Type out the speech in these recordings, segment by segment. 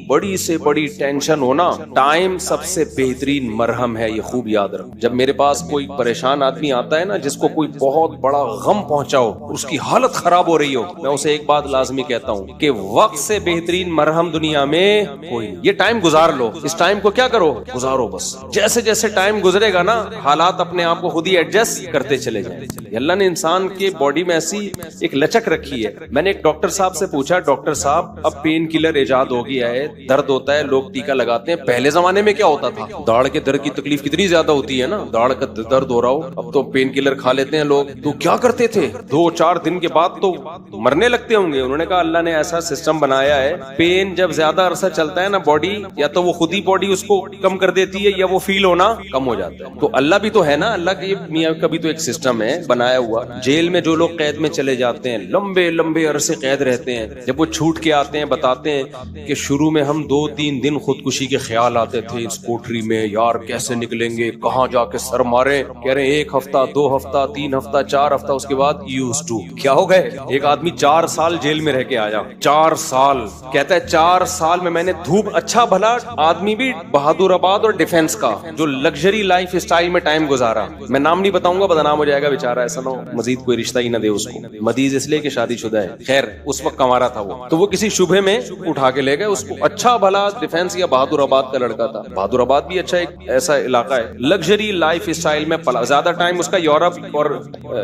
بڑی سے بڑی ٹینشن ہونا، ٹائم سب سے بہترین مرہم ہے، یہ خوب یاد رکھ۔ جب میرے پاس کوئی پریشان آدمی آتا ہے نا، جس کو کوئی بہت بڑا غم پہنچا ہو، اس کی حالت خراب ہو رہی ہو، میں اسے ایک بات لازمی کہتا ہوں کہ وقت سے بہترین مرہم دنیا میں کوئی نہیں۔ یہ ٹائم گزار لو، اس ٹائم کو کیا کرو، گزارو بس۔ جیسے جیسے ٹائم گزرے گا نا، حالات اپنے آپ کو خود ہی ایڈجسٹ کرتے چلے جائیں۔ اللہ نے انسان کے باڈی میں ایسی ایک لچک رکھی ہے۔ میں نے ایک ڈاکٹر صاحب سے پوچھا، ڈاکٹر صاحب اب پین کلر ایجاد ہو گیا ہے، درد ہوتا ہے، لوگ ٹیکا لگاتے ہیں، پہلے زمانے میں کیا ہوتا تھا؟ داڑھ کے درد کی تکلیف کتنی زیادہ ہوتی ہے نا، داڑھ کا درد ہو رہا ہو، اب تو پین کلر کھا لیتے ہیں لوگ۔ تو کیا کرتے تھے؟ 2-4 دن کے بعد تو مرنے لگتے ہوں گے۔ انہوں نے کہا اللہ نے ایسا سسٹم بنایا ہے، پین جب زیادہ عرصہ چلتا ہے نا باڈی، یا تو وہ خود ہی باڈی اس کو کم کر دیتی ہے، یا وہ فیل ہونا کم ہو جاتا ہے۔ تو اللہ بھی تو ہے نا، اللہ کے میاں کا بھی تو ایک سسٹم ہے بنایا ہوا۔ جیل میں جو لوگ قید میں چلے جاتے ہیں، لمبے لمبے عرصے قید رہتے ہیں، جب وہ چھوٹ کے آتے ہیں بتاتے ہیں کہ شروع میں ہم 2-3 دن خودکشی کے خیال آتے تھے اس کوٹری میں، یار کیسے نکلیں گے، کہاں جا کے سر مارے، کہہ رہے ہیں 1 ہفتہ 2 ہفتہ 3 ہفتہ 4 ہفتہ، اس کے بعد یوز ٹو کیا ہو گئے۔ ایک آدمی 4 سال جیل میں رہ کے آیا، 4 سال، کہتا ہے 4 سال میں نے دھوپ، اچھا بھلا آدمی بھی بہادر آباد اور ڈیفنس کا جو لگژری لائف اسٹائل میں ٹائم گزارا، میں نام نہیں بتاؤں گا بدنام ہو جائے گا بیچارہ، ایسا نہ ہو مزید کوئی رشتہ ہی نہ دے اس کو، مدیز اس لیے کہ شادی شدہ ہے، خیر اس وقت کمارا تھا وہ، تو وہ کسی شبہ میں اٹھا کے لے گئے اس کو، اچھا بھلا ڈیفنس یا بہادر آباد کا لڑکا تھا۔ بہادر آباد بھی اچھا ایک ایسا علاقہ ہے، لگژری لائف اسٹائل میں پلا، زیادہ ٹائم اس کا یورپ اور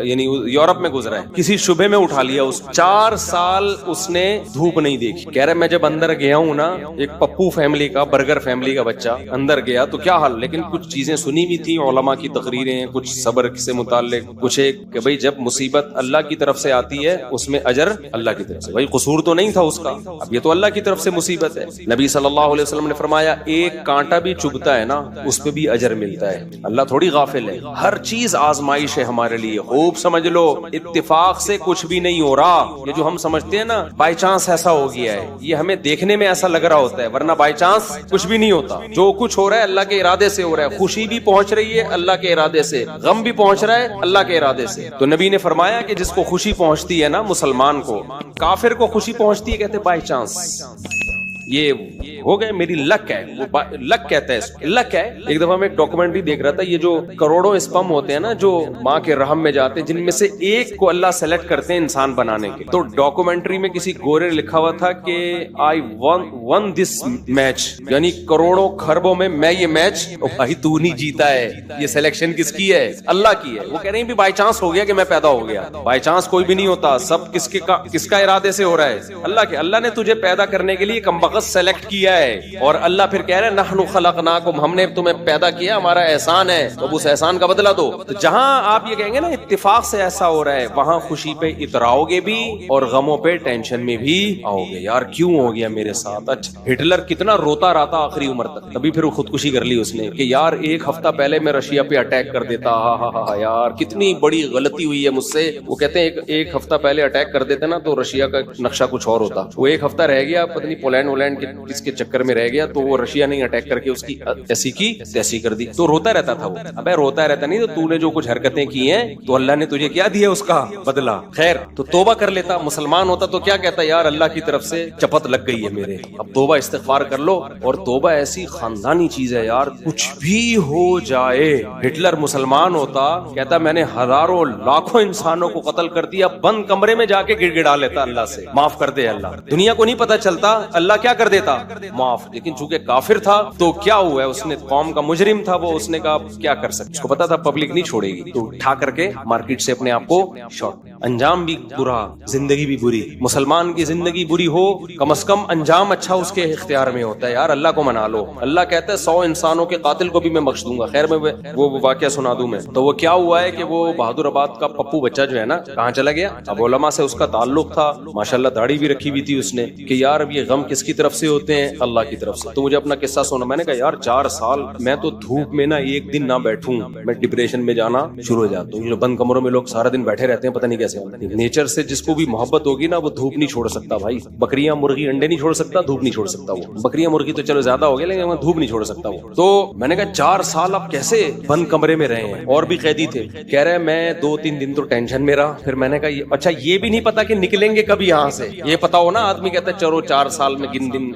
یعنی یورپ میں گزرا ہے، کسی شبہ میں اٹھا لیا اس 4 سال اس نے دھوپ نہیں دیکھی۔ کہہ رہے میں جب اندر گیا ہوں نا، ایک پپو فیملی کا، برگر فیملی کا بچہ اندر گیا تو کیا حال، لیکن کچھ چیزیں سنی بھی تھی، علماء کی تقریریں، کچھ صبر سے متعلق، کچھ ایک کہ بھئی جب مصیبت اللہ کی طرف سے آتی ہے اس میں اجر اللہ کی طرف سے، بھئی قصور تو نہیں تھا اس کا، اب یہ تو اللہ کی طرف سے مصیبت ہے۔ نبی صلی اللہ علیہ وسلم نے فرمایا ایک کانٹا بھی چبھتا ہے نا، اس پہ بھی اجر ملتا ہے، اللہ تھوڑی غافل ہے، ہر چیز آزمائش ہے ہمارے لیے، خوب سمجھ لو، اتفاق سے کچھ بھی نہیں ہو رہا، یہ جو ہم سمجھتے ہیں نا بائی چانس ایسا ہو گیا ہے، یہ ہمیں دیکھنے میں ایسا لگ رہا ہوتا ہے، ورنہ بائی چانس کچھ بھی نہیں ہوتا، جو کچھ ہو رہا ہے اللہ کے ارادے سے ہو رہا ہے، خوشی بھی پہنچ رہی ہے اللہ کے ارادے سے، غم بھی پہنچ رہا ہے اللہ کے ارادے سے۔ تو نبی نے فرمایا کہ جس کو خوشی پہنچتی ہے نا مسلمان کو، کافر کو خوشی پہنچتی ہے کہتے بائی چانس، یہ ہو گئے میری لک ہے، وہ لک کہتا ہے اس کو، لک ہے۔ ایک دفعہ میں ایک ڈاکومنٹری دیکھ رہا تھا، یہ جو کروڑوں اسپم ہوتے ہیں نا جو ماں کے رحم میں جاتے ہیں، جن میں سے ایک کو اللہ سلیکٹ کرتے ہیں انسان بنانے کے، تو ڈاکومنٹری میں کسی گورے نے لکھا ہوا تھا کہ آئی ون دس میچ، یعنی کروڑوں خربوں میں یہ میچ، بھائی تو نہیں جیتا ہے، یہ سلیکشن کس کی ہے، اللہ کی ہے۔ وہ کہہ رہے ہیں بھی بائی چانس ہو گیا کہ میں پیدا ہو گیا، بائی چانس کوئی بھی نہیں ہوتا، سب کس کا ارادے سے ہو رہا ہے، اللہ کے، اللہ نے تجھے پیدا کرنے کے لیے کمبخت سلیکٹ کیا ہے، اور اللہ پھر کہہ رہے ہیں نحن خلقناکم، ہم نے تمہیں پیدا کیا، ہمارا احسان ہے، تو اس احسان کا بدلہ دو۔ تو جہاں آپ یہ کہیں گے نا اتفاق سے ایسا ہو رہا ہے، وہاں خوشی پہ اتراؤ گے بھی اور غموں پہ ٹینشن میں بھی آؤ گے، یار کیوں ہو گیا میرے ساتھ۔ اچھا ہٹلر کتنا روتا رہتا آخری عمر تک، تبھی پھر وہ خودکشی کر لی اس نے کہ یار 1 ہفتہ پہلے میں رشیا پہ اٹیک کر دیتا، ہاں یار کتنی بڑی غلطی ہوئی ہے مجھ سے۔ وہ کہتے ہیں ایک ہفتہ پہلے اٹیک کر دیتے نا تو رشیا کا نقشہ کچھ اور ہوتا، وہ 1 ہفتہ رہ گیا، پتہ نہیں پولینڈ کس کے چکر میں رہ گیا، تو وہ رشیا نے اٹیک کر کے اس کی ایسی کی تیسی کر دی، تو روتا رہتا تھا وہ۔ ابے روتا رہتا نہیں، تو نے جو کچھ حرکتیں کی ہیں تو اللہ نے تجھے کیا دیا اس کا بدلہ، خیر تو توبہ کر لیتا، مسلمان ہوتا تو کیا کہتا یار اللہ کی طرف سے چپت لگ گئی ہے میرے، اب توبہ استغفار کر لو۔ اور توبہ ایسی خاندانی چیز ہے یار، کچھ بھی ہو جائے، ہٹلر مسلمان ہوتا کہتا میں نے ہزاروں لاکھوں انسانوں کو قتل کر دیا، بند کمرے میں جا کے گڑ گڑا لیتا اللہ سے معاف کر دے اللہ، دنیا کو نہیں پتا چلتا، اللہ کیا کر دیتا معاف، لیکن چونکہ کافر تھا تو کیا ہوا ہے، اس نے قوم کا مجرم تھا، وہ اس نے کہا کیا کر سکتے، اس کو پتا تھا پبلک نہیں چھوڑے گی، تو اٹھا کر کے مارکیٹ سے اپنے آپ کو شارٹ، انجام بھی برا، زندگی بھی بری، مسلمان کی زندگی بری ہو کم از کم انجام اچھا اس کے اختیار میں ہوتا ہے، یار اللہ کو منا لو، اللہ کہتا ہے 100 انسانوں کے قاتل کو بھی میں بخش دوں گا، خیر میں وہ واقعہ سنا دوں میں، تو وہ کیا ہوا ہے کہ وہ بہادر آباد کا پپو بچہ جو ہے نا کہاں چلا گیا، اب علماء سے اس کا تعلق تھا، ماشاءاللہ داڑھی بھی رکھی ہوئی تھی اس نے، کہ یار اب یہ غم کس کی طرف سے ہوتے ہیں، اللہ کی طرف سے۔ تو مجھے اپنا قصہ سنا، میں نے کہا یار 4 سال میں تو دھوپ میں نا 1 دن نہ بیٹھوں میں ڈپریشن میں جانا شروع ہو جاتا ہوں، جو بند کمروں میں لوگ سارا دن بیٹھے رہتے ہیں پتہ نہیں کیسے کیسے, نیچر سے جس کو بھی محبت ہوگی نا وہ دھوپ نہیں چھوڑ سکتا بھائی. بکریاں مرغی انڈے نہیں چھوڑ سکتا, دھوپ نہیں چھوڑ سکتا وہ. بکریاں مرغی تو چلو زیادہ ہو گیا لیکن وہ دھوپ نہیں چھوڑ سکتا وہ. تو میں نے کہا 4 سال آپ کیسے بند کمرے میں رہے ہیں, اور بھی قیدی تھے. کہہ رہے میں 2-3 دن تو ٹینشن میں رہا. پھر میں نے کہا اچھا یہ بھی نہیں پتا کہ نکلیں گے کب یہاں سے. یہ پتا ہو نا آدمی کہتا ہے چلو 4 سال میں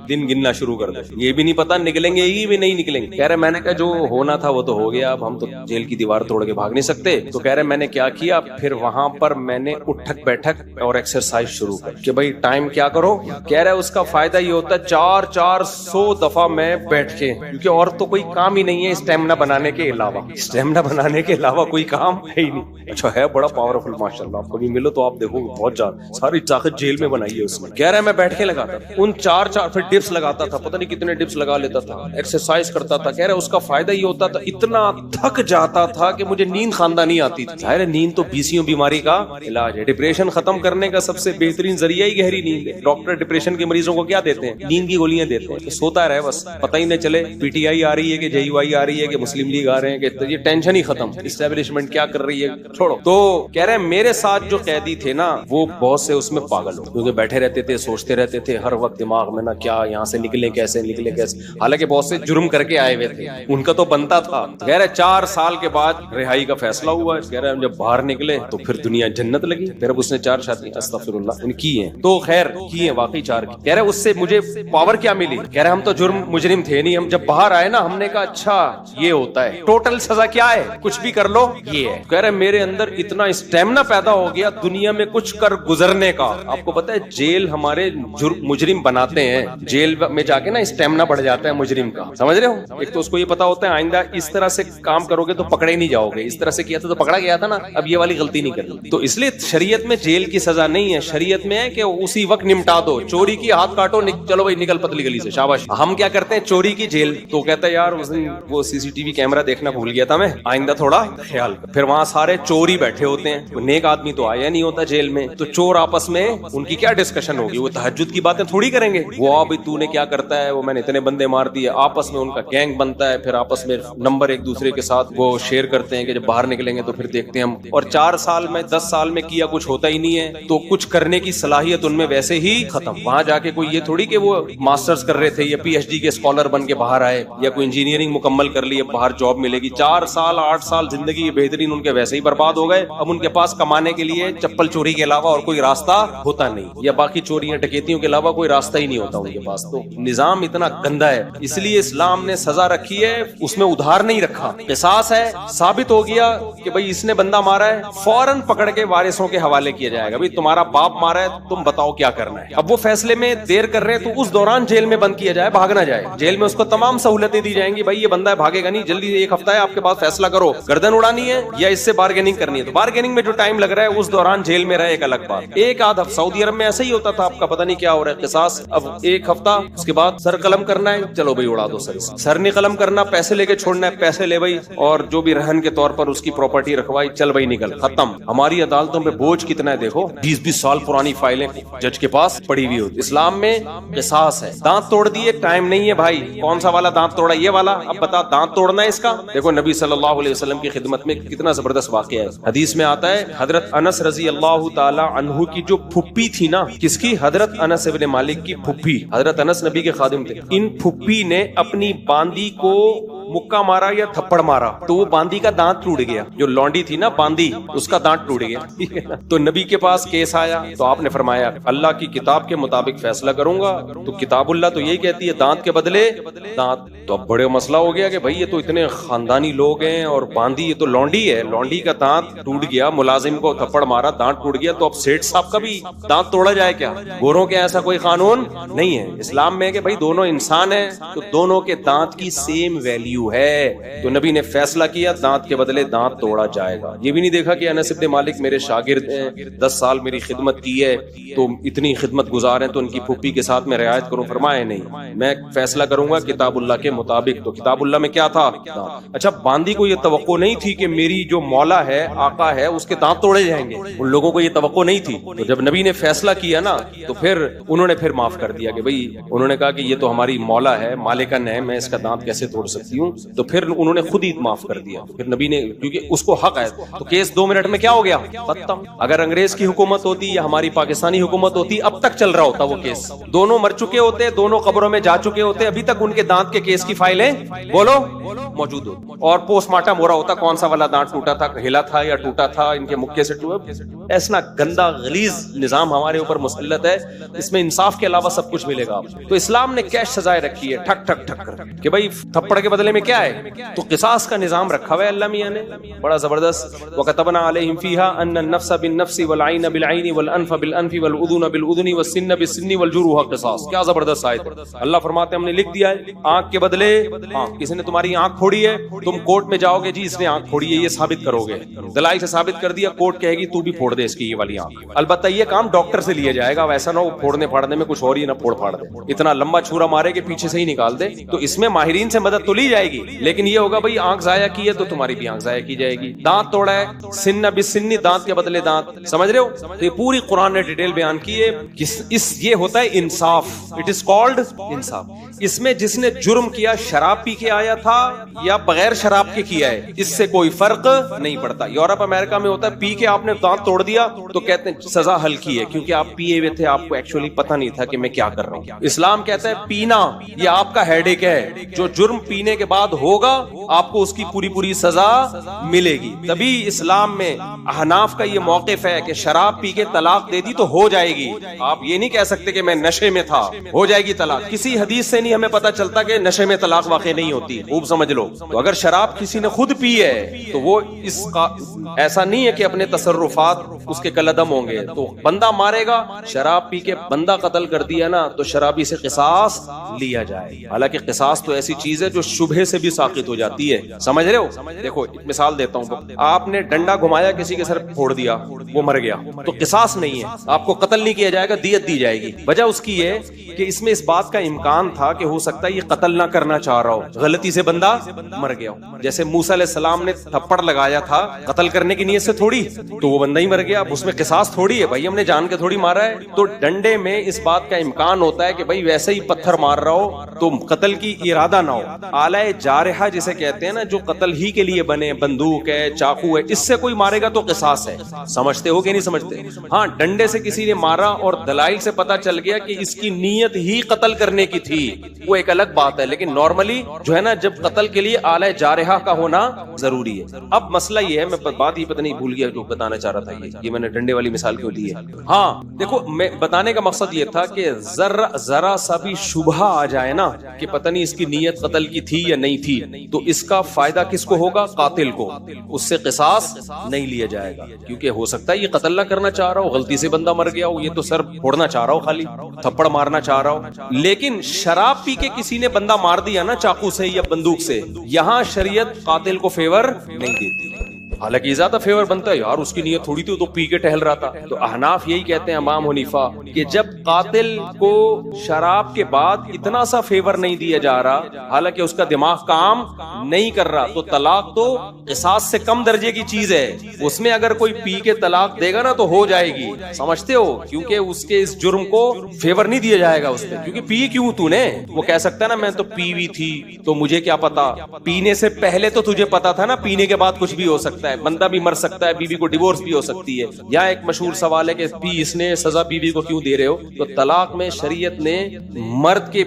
دن گننا شروع کر دیں, یہ بھی نہیں پتا نکلیں گے یہ بھی نہیں نکلیں گے. کہہ رہے میں نے کہا جو ہونا تھا وہ تو ہو گیا, اب ہم تو جیل کی دیوار توڑ کے بھاگ نہیں سکتے. تو کہہ رہے میں نے کیا کیا, پھر وہاں پر میں نے اٹھک بیٹھک اور ایکسرسائز شروع کر کہ بھائی ٹائم کیا کرو. کہہ رہے اس کا فائدہ یہ ہوتا ہے 400 دفعہ میں بیٹھ کے, کیونکہ اور تو کوئی کام ہی نہیں ہے اسٹیمنا بنانے کے علاوہ. اسٹیمنا بنانے کے علاوہ کوئی کام ہے ہی نہیں. اچھا ہے بڑا پاورفل ماشاءاللہ, آپ کو بھی ملو تو آپ دیکھو بہت زیادہ ساری طاقت جیل میں بنائی ہے اس میں. کہہ رہے میں بیٹھ کے لگاتا تھا ان 4 پھر ڈپس لگاتا تھا, پتہ نہیں کتنے ڈپس لگا لیتا تھا, ایکسرسائز کرتا تھا. کہہ رہے اس کا فائدہ یہ ہوتا تھا اتنا تھک جاتا تھا کہ مجھے نیند خاندانی آتی تھی. ظاہر ہے نیند تو بیسیوں بیماری کا علاج ہے. ڈپریشن ختم کرنے کا سب سے بہترین ذریعہ ہی گہری نیند ہے. ڈاکٹر ڈپریشن کے مریضوں کو کیا دیتے ہیں, نیند کی گولیاں دیتے ہیں کہ سوتا رہے بس, پتہ ہی نہیں چلے پی ٹی آئی آ رہی ہے کہ جے یو آئی آ رہی ہے کہ مسلم لیگ آ رہے ہیں, کہ یہ ٹینشن ہی ختم, اسٹیبلشمنٹ کیا کر رہی ہے چھوڑو. تو کہہ رہے میرے ساتھ جو قیدی تھے نا وہ بہت سے اس میں پاگل ہو, کیونکہ بیٹھے رہتے تھے سوچتے رہتے تھے ہر وقت دماغ میں نا کیا یہاں سے نکلیں کیسے. حالانکہ بہت سے جرم کر کے آئے ہوئے تھے, ان کا تو بنتا تھا. کہہ رہے 4 سال کے بعد رہائی کا فیصلہ ہوا. کہہ رہے جب باہر نکلے تو پھر دنیا جنت لگی. پھر اب اس نے 4 شادی استغفر اللہ ان کی ہیں, تو خیر کی ہیں واقعی 4 کی. کہہ رہے اس سے مجھے پاور کیا ملی. کہہ رہے ہم تو مجرم تھے نہیں, ہم جب باہر آئے نا ہم نے کہا اچھا یہ ہوتا ہے, ٹوٹل سزا کیا ہے, کچھ بھی کر لو یہ ہے. کہہ رہے میرے اندر اتنا اسٹیمنا پیدا ہو گیا دنیا میں کچھ کر گزرنے کا. آپ کو پتا ہے جیل ہمارے مجرم بناتے ہیں, جیل میں جا کے نا اسٹیمنا بڑھ جاتا ہے مجرم کا, سمجھ رہے ہو. ایک تو اس کو یہ پتا ہوتا ہے آئندہ اس طرح سے کام کرو گے تو پکڑے نہیں جاؤ گے, اس طرح سے کیا تھا تو پکڑا گیا تھا نا, اب یہ والی غلطی نہیں کرنی. تو اس لیے شریعت میں جیل کی سزا نہیں ہے, شریعت میں ہے کہ اسی وقت نمٹا دو. چوری کی ہاتھ کاٹو, چلو بھائی نکل پتلی گلی سے, شاباش. ہم کیا کرتے ہیں چوری کی جیل, تو کہتا ہے یار اس دن وہ سی سی ٹی وی کیمرہ دیکھنا بھول گیا تھا میں, آئندہ تھوڑا خیال کر. پھر وہاں سارے چور ہی بیٹھے ہوتے ہیں, نیک آدمی تو آیا نہیں ہوتا جیل میں, تو چور آپس میں ان کی کیا ڈسکشن ہوگی, وہ تہجد کی باتیں تھوڑی کریں گے. وہ اب تو نے کیا کرتا ہے, وہ میں نے اتنے بندے مار دیے, آپس میں ان کا گینگ بنتا ہے, پھر آپس میں نمبر ایک دوسرے کے ساتھ وہ شیئر کرتے ہیں کہ جب باہر نکلیں گے تو پھر دیکھتے ہیں ہم. اور 4 سال میں 10 سال میں کیا کچھ ہوتا ہی نہیں ہے, تو کچھ کرنے کی صلاحیت ان میں ویسے ہی ختم. وہاں جا کے کوئی یہ تھوڑی کہ وہ ماسٹرز کر رہے تھے یا پی ایچ ڈی کے اسکالر بن کے باہر آئے, یا کوئی انجینئرنگ مکمل کر لی اب باہر جاب ملے گی. 4 سال 8 سال زندگی بہترین ان کے ویسے ہی برباد ہو گئے. اب ان کے پاس کمانے کے لیے چپل چوری کے علاوہ اور کوئی راستہ ہوتا نہیں, یا باقی چوریاں ڈکیتیوں کے علاوہ کوئی راستہ ہی نہیں ہوتا ان کے پاس. تو نظام اتنا گندا ہے, اس لیے اسلام نے سزا رکھی ہے, اس میں ادھار نہیں رکھا. قصاص ہے, ثابت ہو گیا کہ بھائی اس نے بندہ مارا ہے, فوراً پکڑ کے وارثوں کے حوالے کیا جائے گا, بھائی تمہارا باپ مارا ہے تم بتاؤ کیا کرنا ہے. اب وہ فیصلے میں دیر کر رہے ہیں تو اس دوران جیل میں بند کیا جائے, بھاگ نہ جائے. جیل میں اس کو تمام سہولتیں دی جائیں گی, بھائی یہ بندہ ہے بھاگے گا نہیں, جلدی 1 ہفتہ ہے آپ کے پاس, فیصلہ کرو گردن اڑانی ہے یا اس سے بارگیننگ کرنی ہے. تو بارگیننگ میں جو ٹائم لگ رہا ہے اس دوران جیل میں رہے ایک الگ بات. ایک آدھ ہفتہ سعودی عرب میں ایسا ہی ہوتا تھا, آپ کا پتہ نہیں کیا ہو رہا ہے. قصاص اب 1 ہفتہ, اس کے بعد سر قلم کرنا ہے, چلو بھائی اڑا دو سر. سر نہیں قلم کرنا, پیسے لے کے چھوڑنا ہے, پیسے لے بھائی, اور جو بھی رہن کے طور پر اس کی پراپرٹی رکھوائی, چل بھائی نکل, ختم. ہماری عدالتوں پہ بوجھ کتنا ہے دیکھو, 20-20 سال پرانی فائلیں جج کے پاس پڑی ہوئی ہوتی. اسلام میں قصاص ہے. دانت توڑ دیے, ٹائم نہیں ہے بھائی, کون سا والا دانت توڑا, یہ والا, اب بتا دانت توڑنا ہے اس کا. دیکھو نبی صلی اللہ علیہ وسلم کی خدمت میں کتنا زبردست واقعہ ہے. حدیث میں آتا ہے حضرت انس رضی اللہ تعالی عنہ کی جو پھپھی تھی نا, کس کی, حضرت انس ابن مالک کی پھپھی. حضرت انس نبی کے خادم تھے. ان پھپھی نے اپنی باندی کو مکہ مارا یا تھپڑ مارا تو وہ باندی کا دانت ٹوٹ گیا. جو لونڈی تھی نا باندی, اس کا دانت ٹوٹ گیا. تو نبی کے پاس کیس آیا تو آپ نے فرمایا اللہ کی کتاب کے مطابق فیصلہ کروں گا. تو کتاب اللہ تو یہی کہتی ہے دانت کے بدلے دانت. تو اب بڑے مسئلہ ہو گیا کہ بھائی یہ تو اتنے خاندانی لوگ ہیں, اور باندی یہ تو لونڈی ہے, لونڈی کا دانت ٹوٹ گیا, ملازم کو تھپڑ مارا دانت ٹوٹ گیا, تو اب سیٹھ صاحب کا بھی دانت توڑا جائے کیا؟ گوروں کے ایسا کوئی قانون نہیں ہے. اسلام میں کہ بھائی دونوں انسان ہیں تو دونوں کے دانت کی سیم ویلیو ہے. تو نبی نے فیصلہ کیا دانت کے بدلے دانت توڑا جائے گا. یہ بھی نہیں دیکھا کہ انس ابن مالک میرے شاگرد ہیں, 10 سال میری خدمت کی ہے, تو اتنی خدمت گزار ہیں تو ان کی پھپھی کے ساتھ میں رعایت کروں. فرمایا نہیں, میں فیصلہ کروں گا کتاب اللہ کے مطابق. تو کتاب اللہ میں کیا تھا؟ اچھا باندی کو یہ توقع نہیں تھی کہ میری جو مولا ہے آقا ہے اس کے دانت توڑے جائیں گے, ان لوگوں کو یہ توقع نہیں تھی. تو جب نبی نے فیصلہ کیا نا تو پھر انہوں نے پھر معاف کر دیا کہ بھئی انہوں نے کہا کہ یہ تو ہماری مولا ہے, مالکن ہے, میں اس کا دانت کیسے توڑ سکتی ہوں. تو پھر انہوں نے خود ہی معاف کر دیا. پھر نبی نے, کیونکہ اس کو حق ہے, تو کیس 2 منٹ میں کیا ہو گیا ختم. اگر انگریز کی حکومت ہوتی یا ہماری پاکستانی حکومت ہوتی اب تک چل رہا ہوتا وہ کیس. دونوں مر چکے ہوتے, دونوں قبروں میں جا چکے ہوتے, ابھی تک ان کے دانت کے کیس کی فائلیں بولو موجود ہوتی, اور پوسٹ مارٹم ہو رہا ہوتا کون سا والا دانت ٹوٹا تھا, ہلا تھا یا ٹوٹا تھا, ان کے مکے سے ٹوٹا. ایسا گندا غلیظ نظام ہمارے اوپر مسلط ہے, اس میں انصاف کے علاوہ سب کچھ ملے گا. تو اسلام نے کیش سزائیں رکھی ہے ٹھک ٹھک ٹھک کر کہ بھائی تھپڑ کے بدلے میں کیا ہے, تو قصاص کا نظام رکھا ہوا ہے اللہ میاں نے بڑا زبردست. وَكَتَبْنَا عَلَيْهِمْ فِيهَا أَنَّ النَّفْسَ بِالنَّفْسِ وَالْعَيْنَ بِالْعَيْنِ وَالْأَنْفَ بِالْأَنْفِ وَالْأُذُنَ بِالْأُذُنِ وَالسِّنَّ بِالسِّنِّ وَالْجُرُوحَ قِصَاص. کیا زبردست آیت. اللہ فرماتے ہیں ہم نے لکھ دیا ہے آنکھ کے بدلے آنکھ. کسی نے تمہاری آنکھ پھوڑی ہے, تم کورٹ میں جاؤ گے جی اس نے آنکھ پھوڑی ہے, یہ ثابت کرو گے, دلائل سے ثابت کر دیا, کورٹ کہے گی تو بھی پھوڑ دے اس کی یہ والی آنکھ. البتہ یہ کام ڈاکٹر سے لیا جائے گا, ویسا نہ ہو پھوڑنے پھاڑنے میں کچھ اور ہی نہ پھوڑ پھاڑ دے, اتنا لمبا چھورا مارے کہ پیچھے سے ہی نکال دے. تو اس میں ماہرین سے مدد تو لی جائے گی, لیکن یہ ہوگا بھئی آنکھ ضائع کی ہے تو تمہاری بھی آنکھ ضائع کی جائے گی. دانت توڑا ہے, سن بسنی, دانت کے بدلے دانت, سمجھ رہے ہو. تو یہ پوری قرآن نے ڈیٹیل بیان کی ہے. یہ ہوتا ہے انصاف, اٹ از کالڈ انصاف. اس میں جس نے جرم کیا شراب پی کے آیا تھا یا بغیر شراب کے کیا ہے اس سے کوئی فرق نہیں پڑتا. یورپ امریکہ میں ہوتا ہے پی کے آپ نے دانت توڑ دیا تو کہتے ہیں سزا ہلکی ہے کیونکہ آپ پیے ہوئے تھے, آپ کو ایکچولی پتہ نہیں تھا کہ میں کیا کر رہا ہوں. اسلام کہتا ہے پینا یہ آپ کا ہیڈ ایک ہے, جو جرم پینے کے بعد ہوگا آپ کو اس کی پوری پوری سزا ملے گی. تبھی اسلام میں احناف کا یہ موقف ہے کہ شراب پی کے طلاق دے دی تو ہو جائے گی. آپ یہ نہیں کہہ سکتے کہ میں نشے میں تھا ہو جائے گی طلاق. کسی حدیث سے نہیں ہمیں پتہ چلتا کہ نشے میں طلاق واقع نہیں ہوتی, خوب سمجھ لو. تو اگر شراب کسی نے خود پی ہے تو وہ اس کا ایسا نہیں ہے کہ اپنے تصرفات اس کے کالعدم ہوں گے, تو بندہ مارے گا. شراب پی کے بندہ قتل کر دیا نا تو شرابی سے قصاص لیا جائے. حالانکہ قصاص تو ایسی چیز ہے جو شبہے سے بھی ساقط ہو جاتی ہے, سمجھ رہے ہو. دیکھو ایک مثال دیتا ہوں, آپ نے ڈنڈا گھمایا کسی کے سر پھوڑ دیا وہ مر گیا تو قصاص نہیں ہے, آپ کو قتل نہیں کیا جائے گا, دیت دی جائے گی. وجہ اس کی یہ کہ اس میں اس بات کا امکان تھا کہ ہو سکتا ہے یہ قتل نہ کرنا چاہ رہا ہو, غلطی سے بندہ مر گیا ہو. جیسے موسیٰ علیہ السلام نے تھپڑ لگایا تھا قتل کرنے کی نیت سے تھوڑی, تو وہ بندہ ہی مر گیا. اب اس میں قصاص تھوڑی ہے بھائی, ہم نے جان کے تھوڑی مارا ہے. تو ڈنڈے میں اس بات کا امکان ہوتا ہے کہ بھائی ویسے ہی پتھر مار رہا ہو تو قتل کی ارادہ نہ ہو. آلہ جارحہ جسے کہتے ہیں نا, جو قتل ہی کے لیے بنے, بندوق ہے, چاقو ہے, اس سے کوئی مارے گا تو قصاص ہے. سمجھتے ہو کہ نہیں سمجھتے؟ ہاں ڈنڈے سے کسی نے مارا اور دلائل سے پتا چل گیا کہ اس کی نیت ہی قتل کرنے کی تھی, وہ ایک الگ بات ہے. لیکن نارملی جو ہے نا, جب قتل کے لیے آلہ جارحہ کا ہونا ضروری ہے. اب مسئلہ یہ ہے, میں بات ہی پتہ نہیں بھول گیا جو بتانا چاہ رہا تھا, یہ میں نے ڈنڈے والی مثال کیوں لی ہے. ہاں دیکھو, میں بتانے کا مقصد یہ تھا کہ ذرا سا بھی شبہ آ جائے نا کہ پتہ نہیں اس کی نیت قتل کی تھی یا نہیں تھی, تو اس کا فائدہ کس کو ہوگا؟ قاتل کو. اس سے قصاص نہیں لیا جائے گا, کیونکہ ہو سکتا ہے یہ قتل نہ کرنا چاہ رہا ہو, غلطی سے بندہ مر گیا ہو, یہ تو سر پھوڑنا چاہ رہا ہو, خالی تھپڑ مارنا چاہ رہا ہو. لیکن شراب پی کے کسی نے بندہ مار دیا نا چاقو سے یا بندوق سے, یہاں شریعت قاتل کو فیور نہیں دیتی. حالانکہ زیادہ فیور بنتا ہے, یار اس کی نیت تھوڑی تھی, تو پی کے ٹہل رہا تھا. تو احناف یہی کہتے ہیں, امام حنیفہ, کہ جب قاتل کو شراب کے بعد اتنا سا فیور نہیں دیا جا رہا, حالانکہ اس کا دماغ کام نہیں کر رہا, تو طلاق تو قصاص سے کم درجے کی چیز ہے. اس میں اگر کوئی پی کے طلاق دے گا نا تو ہو جائے گی, سمجھتے ہو, کیونکہ اس کے اس جرم کو فیور نہیں دیا جائے گا اس پہ. کیونکہ پی کیوں تو نے, وہ کہہ سکتا ہے نا میں تو پی ہوئی تھی تو مجھے کیا پتا, پینے سے پہلے تو تجھے پتا تھا نا, پینے کے بعد کچھ بھی ہو سکتا ہے, بندہ بھی مر سکتا ہے, بیوی کو ڈیورس بھی ہو سکتی ہے. یا ایک مشہور سوال ہے کہ پی اس نے سزا بیوی کو کیوں دے رہے ہو, تو طلاق میں شریعت نے مرد کے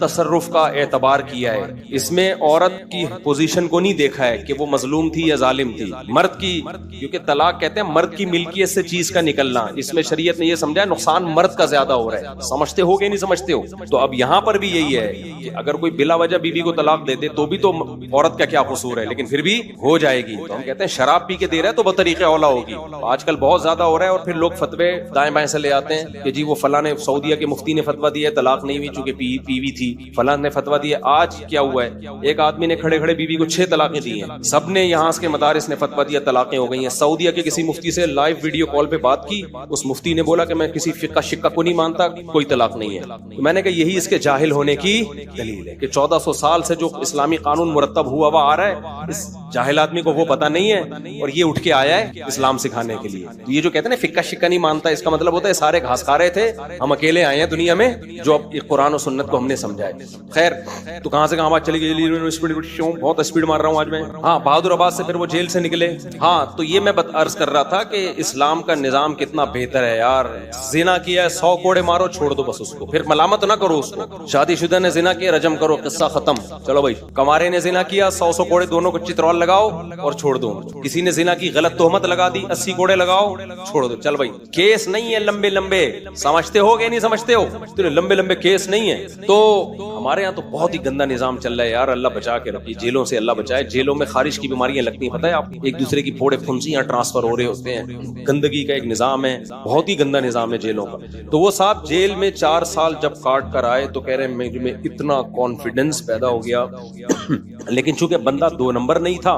تصرف کا اعتبار کیا ہے. اس میں عورت کی پوزیشن کو نہیں دیکھا ہے کہ وہ مظلوم تھی یا ظالم تھی, مرد کی, کیونکہ طلاق کہتے ہیں مرد کی ملکیت سے چیز کا نکلنا. اس میں شریعت نے یہ سمجھا ہے نقصان مرد کا زیادہ ہو رہا ہے. سمجھتے ہو کہ نہیں سمجھتے ہو؟ تو اب یہاں پر بھی یہی ہے کہ اگر کوئی بلا وجہ بیوی کو طلاق دے دے تو بھی تو عورت کا کیا قصور ہے, لیکن پھر بھی ہو جائے گی. تو ہم کہتے ہیں شراب پی کے دے رہا ہے تو بطریقہ اولا ہوگی. آج کل بہت زیادہ ہو رہا ہے, اور پھر لوگ فتوے دائیں بائیں سے لے آتے ہیں کہ جی وہ فلاں نے, سعودیہ کے مفتی نے فتوا دیا ہے طلاق نہیں ہوئی چونکہ پیوی تھی, فلاں نے فتوا دیا. آج کیا ہوا ہے, ایک آدمی نے کھڑے کھڑے بیوی کو 6 طلاقیں دی ہیں, سب نے یہاں کے مدارس نے فتوا دیا طلاقیں ہو گئی ہیں. سعودیہ کے کسی مفتی سے لائیو ویڈیو کال پہ بات کی, اس مفتی نے بولا کہ میں کسی فقہ شقہ کو نہیں مانتا, کوئی طلاق نہیں ہے. میں نے کہا یہی اس کے جاہل ہونے کی دلیل ہے کہ 1400 سال سے جو اسلامی قانون مرتب ہوا آ رہا ہے, اس جاہل آدمی کو وہ پتا نہیں ہے, اور یہ اٹھ کے آیا ہے اسلام سکھانے کے لیے. یہ جو کہتے ہیں نا فقہ شقہ نہیں مانتا, اس کا مطلب ہوتا ہے سارے گھاس کھا رہے تھے, ہم اکیلے آئے ہیں دنیا میں جو اب قرآن و سنت کو ہم نے سمجھا ہے. خیر, تو کہاں سے کہاں بات چلی گئی, بہت اسپیڈ مار رہا ہوں آج میں. ہاں, بہادر آباد سے پھر وہ جیل سے نکلے. ہاں, تو یہ میں عرض کر رہا تھا کہ اسلام کا نظام کتنا بہتر ہے یار. زنا کیا ہے 100 کوڑے مارو, چھوڑ دو بس اس کو, پھر ملامت نہ کرو اس کو. شادی شدہ نے زنا کیا, رجم کرو, قصہ ختم. چلو بھائی, کمارے نے زنا کیا 100 کوڑے, دونوں کو چترول لگاؤ اور چھوڑ دو. کسی نے زنا کی غلط تہمت لگا دی, 80 کوڑے لگاؤ, چھوڑ دو. چل بھائی, کیس نہیں ہے لمبے لمبے, سمجھتے ہو کہ نہیں سمجھتے ہو, لمبے لمبے کیس نہیں ہے. تو ہمارے یہاں تو بہت ہی گندا نظام چل رہا ہے یار, اللہ بچا کے رکھیے, جیلوں سے اللہ بچائے. جیلوں میں خارج کی بیماریاں لگتی ہیں, پتہ ہے آپ, ایک دوسرے کی پھوڑے پھنسیاں ٹرانسفر ہو رہے ہوتے ہیں. گندگی کا ایک نظام ہے, بہت ہی گندا نظام ہے جیلوں کا. تو وہ صاحب جیل میں 4 سال جب کاٹ کر آئے تو کہہ رہے ہیں میں اتنا کانفیڈنس پیدا ہو گیا. لیکن چونکہ بندہ 2 نمبر نہیں تھا,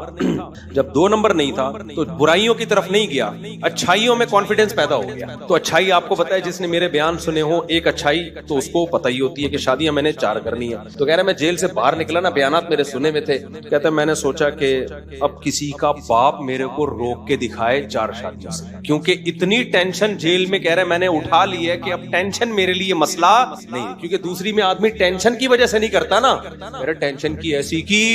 جب 2 نمبر نہیں تھا تو برائیوں کی طرف نہیں گیا, اچھائیوں میں کانفیڈنس پیدا ہو گیا. تو اچھائی آپ کو پتہ ہے, جس نے میرے بیان سنے ہو ایک اچھائی تو اس کو پتہ ہی ہوتی ہے کہ شادیاں میں نے 4 کرنی ہیں. تو کہہ رہا میں جیل سے باہر نکلا نا, بیانات میرے سنے میں تھے, کہتا ہے میں نے سوچا کہ اب کسی کا باپ میرے کو روک کے دکھائے 4 شادیوں سے, کیونکہ اتنی ٹینشن جیل میں, کہہ رہے میں نے اٹھا لی ہے کہ اب ٹینشن میرے لیے مسئلہ نہیں, کیونکہ دوسری میں آدمی ٹینشن کی وجہ سے نہیں کرتا نا, میرے ٹینشن کی ایسی کی.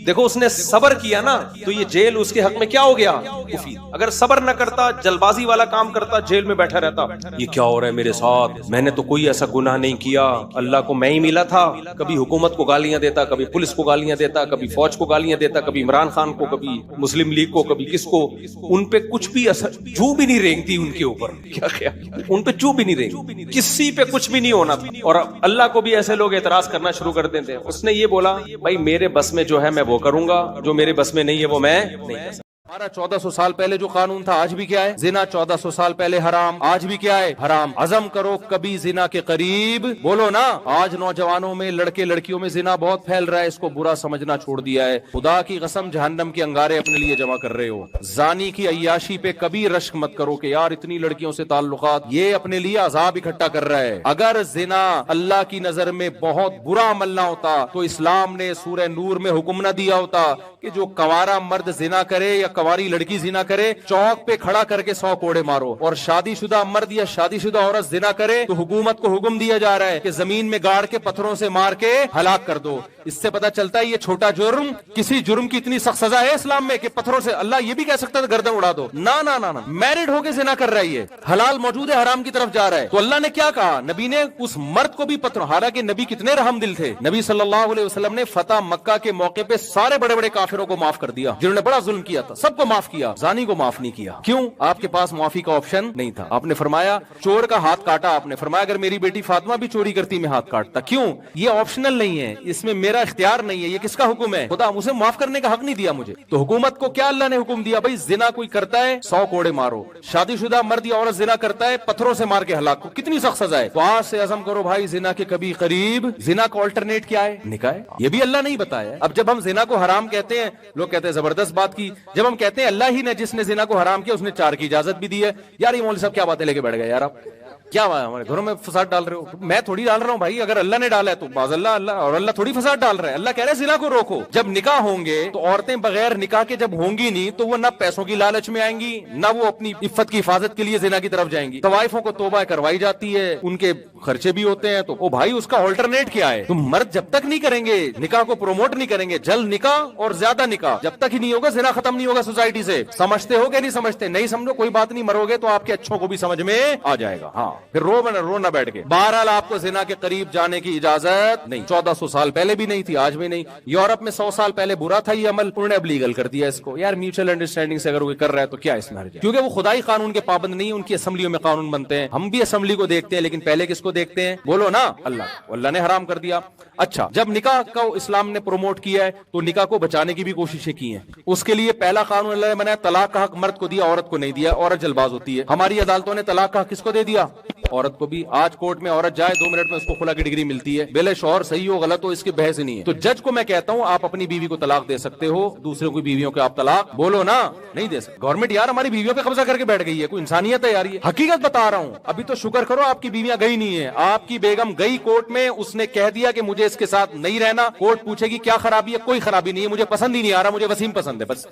دیکھو اس نے صبر کیا نا, تو یہ جیل اس کے حق میں کیا ہو گیا, مفید. اگر صبر نہ کرتا, جلد بازی والا کام کرتا, جیل میں بیٹھا رہتا, یہ کیا ہو رہا ہے میرے ساتھ, میں نے تو کوئی ایسا گناہ نہیں کیا, اللہ کو میں ہی ملا تھا. کبھی حکومت کو گالیاں دیتا, کبھی پولیس کو گالیاں دیتا, کبھی فوج کو گالیاں دیتا, کبھی عمران خان کو, کبھی مسلم لیگ کو, کبھی کس کو. ان پہ کچھ بھی اثر, جو بھی نہیں رینگتی ان کے اوپر, کیا خیال, ان پہ جو بھی نہیں رینگتی, کسی پہ کچھ بھی نہیں ہونا تھا. اور اللہ کو بھی ایسے لوگ اعتراض کرنا شروع کر دیتے ہیں. اس نے یہ بولا بھائی میرے بس میں جو ہے میں وہ کروں گا, جو میرے بس میں نہیں ہے وہ میں نہیں کر سکتا. ہمارا 1400 سال پہلے جو قانون تھا آج بھی کیا ہے, زنا 1400 سال پہلے حرام, آج بھی کیا ہے, حرام. عزم کرو کبھی زنا کے قریب, بولو نا. آج نوجوانوں میں, لڑکے لڑکیوں میں زنا بہت پھیل رہا ہے, اس کو برا سمجھنا چھوڑ دیا ہے. خدا کی قسم جہنم کے انگارے اپنے لیے جمع کر رہے ہو. زانی کی عیاشی پہ کبھی رشک مت کرو کہ یار اتنی لڑکیوں سے تعلقات, یہ اپنے لیے عذاب اکٹھا کر رہا ہے. اگر زنا اللہ کی نظر میں بہت برا عمل نہ ہوتا تو اسلام نے سورہ نور میں حکم نہ دیا ہوتا کہ جو کنوارا مرد زنا کرے یا کنواری لڑکی زنا کرے, چوک پہ کھڑا کر کے 100 کوڑے مارو. اور شادی شدہ مرد یا شادی شدہ عورت زنا کرے تو حکومت کو حکم دیا جا رہا ہے کہ زمین میں گاڑ کے پتھروں سے مار کے ہلاک کر دو. اس سے پتہ چلتا ہے یہ چھوٹا جرم, کسی جرم کی اتنی سخت سزا ہے اسلام میں کہ پتھروں سے, اللہ یہ بھی کہہ سکتا ہے گردن اڑا دو. نہ نہ نہ, میرڈ ہو کے زنا کر رہی ہے, حلال موجود ہے, حرام کی طرف جا رہا ہے. تو اللہ نے کیا کہا, نبی نے اس مرد کو بھی پتھروں, حالانکہ نبی کتنے رحم دل تھے, نبی صلی اللہ علیہ وسلم نے فتح مکہ کے موقع پہ سارے بڑے بڑے کافروں کو معاف کر دیا, جنہوں نے بڑا ظلم کیا تھا, سب کو معاف کیا, زانی کو معاف نہیں کیا. کیوں؟ آپ کے پاس معافی کا آپشن نہیں تھا. آپ نے فرمایا چور کا ہاتھ کاٹا, آپ نے فرمایا اگر میری بیٹی فاطمہ بھی چوری کرتی میں ہاتھ کاٹتا. کیوں؟ یہ آپشنل نہیں ہے, اس میں میرا اختیار نہیں ہے, یہ کس کا حکم ہے, خدا مجھے معاف کرنے کا حق نہیں دیا مجھے. تو حکومت کو کیا اللہ نے حکم دیا, بھائی زنا کوئی کرتا ہے 100 کوڑے مارو, شادی شدہ مرد یا عورت زنا کرتا ہے پتھروں سے مار کے ہلاک کو. کتنی سخت سزا ہے. تو آج سے عزم کرو بھائی زنا کے کبھی قریب. زنا کا آلٹرنیٹ کیا ہے, نکاح ہے, یہ بھی اللہ نہیں بتایا. اب جب ہم زنا کو حرام کہتے ہیں, لوگ کہتے ہیں زبردست بات کی, جب ہم کہتے ہیں اللہ ہی نے جس نے زنا کو حرام کیا اس نے 4 کی اجازت بھی دی ہے, یار یہ مولوی صاحب کیا باتیں لے کے بیٹھ گئے یار, آپ کیا ہمارے گھروں میں فساد ڈال رہے ہو. میں تھوڑی ڈال رہا ہوں بھائی, اگر اللہ نے ڈالا ہے تو باز اللہ, اور اللہ تھوڑی فساد ڈال رہا ہے. اللہ کہہ رہے ہیں زنا کو روکو. جب نکاح ہوں گے تو عورتیں بغیر نکاح کے جب ہوں گی نہیں تو وہ نہ پیسوں کی لالچ میں آئیں گی, نہ وہ اپنی عفت کی حفاظت کے لیے زنا کی طرف جائیں گی. طوائفوں کو توبہ کروائی جاتی ہے, ان کے خرچے بھی ہوتے ہیں. تو او بھائی اس کا آلٹرنیٹ کیا ہے, تم مرد جب تک نہیں کریں گے نکاح کو پروموٹ نہیں کریں گے, جلد نکاح اور زیادہ نکاح جب تک ہی نہیں ہوگا زنا ختم نہیں ہوگا سوسائٹی سے. سمجھتے ہو کہ نہیں سمجھتے, نہیں سمجھو کوئی بات نہیں, مرو گے تو آپ کے اچھوں کو بھی سمجھ میں آ جائے گا. ہاں پھر رونا بیٹھ کے. بہرحال آپ کو زنا کے قریب جانے کی اجازت نہیں. 1400 سال پہلے بھی نہیں تھی, آج بھی نہیں. یورپ میں 100 سال پہلے برا تھا یہ عمل, انہوں نے اب لیگل کر دیا اس کو. یار میوچل انڈرسٹینڈنگ سے اگر وہ کر رہا ہے تو کیا اس میں حرج ہے, کیونکہ وہ خدائی قانون کے پابند نہیں, ان کی اسمبلیوں میں قانون بنتے ہیں. ہم بھی اسمبلی کو دیکھتے ہیں لیکن پہلے کس کو دیکھتے ہیں؟ بولو نا, اللہ نے حرام کر دیا. اچھا, جب نکاح کو اسلام نے پروموٹ کیا ہے تو نکاح کو بچانے کی بھی کوششیں کی ہیں. اس کے لیے پہلا قانون اللہ نے بنایا, طلاق کا حق مرد کو دیا, عورت کو نہیں دیا. عورت جلباز ہوتی ہے. ہماری عدالتوں نے طلاق کا حق کس کو دے دیا؟ عورت کو بھی. آج کورٹ میں عورت جائے 2 منٹ میں اس کو خلا کی ڈگری ملتی ہے. بلے شوہر صحیح ہو غلط ہو اس کی بحث نہیں ہے. تو جج کو میں کہتا ہوں آپ اپنی بیوی کو طلاق دے سکتے ہو, دوسروں کی بیویوں کو آپ طلاق بولو نا نہیں دے سکتے. گورنمنٹ یار ہماری بیویوں پہ قبضہ کر کے بیٹھ گئی ہے, کوئی انسانیت ہے یار؟ یہ حقیقت بتا رہا ہوں. ابھی تو شکر کرو آپ کی بیویاں گئی نہیں ہے. آپ کی بیگم گئی کورٹ میں, اس نے کہہ دیا کہ مجھے اس کے ساتھ نہیں رہنا. کورٹ پوچھے گی کیا خرابی ہے؟ کوئی خرابی نہیں ہے, مجھے پسند ہی نہیں آ رہا, مجھے وسیم پسند ہے. بس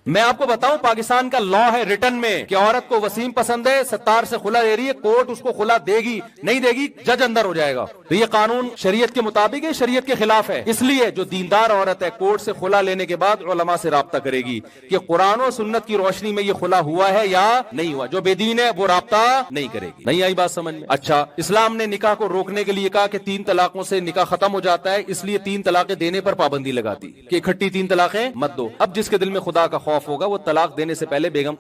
میں آپ کو بتاؤں پاکستان کا لا ہے ریٹن میں کہ عورت کو وسیم پسند ہے, 70 سے خلا دے رہی ہے, کورٹ اس کو خلا دے گی, نہیں دے گی جج اندر ہو جائے گا. تو یہ قانون شریعت کے مطابق ہے, شریعت کے خلاف ہے. اس لیے جو دیندار عورت ہے کورٹ سے خلا لینے کے بعد علماء سے رابطہ کرے گی کہ قرآن و سنت کی روشنی میں یہ خلا ہوا ہے یا نہیں ہوا. جو بے دین ہے وہ رابطہ نہیں کرے گی. نہیں آئی بات سمجھ میں؟ اچھا, اسلام نے نکاح کو روکنے کے لیے کہا کہ 3 طلاقوں سے نکاح ختم ہو جاتا ہے, اس لیے 3 طلاقیں دینے پر پابندی لگا دی کہ اکٹھی 3 طلاقیں مت دو. اب جس کے دل میں خدا کا خوف ہوگا وہ طلاق دینے سے پہلے بیگم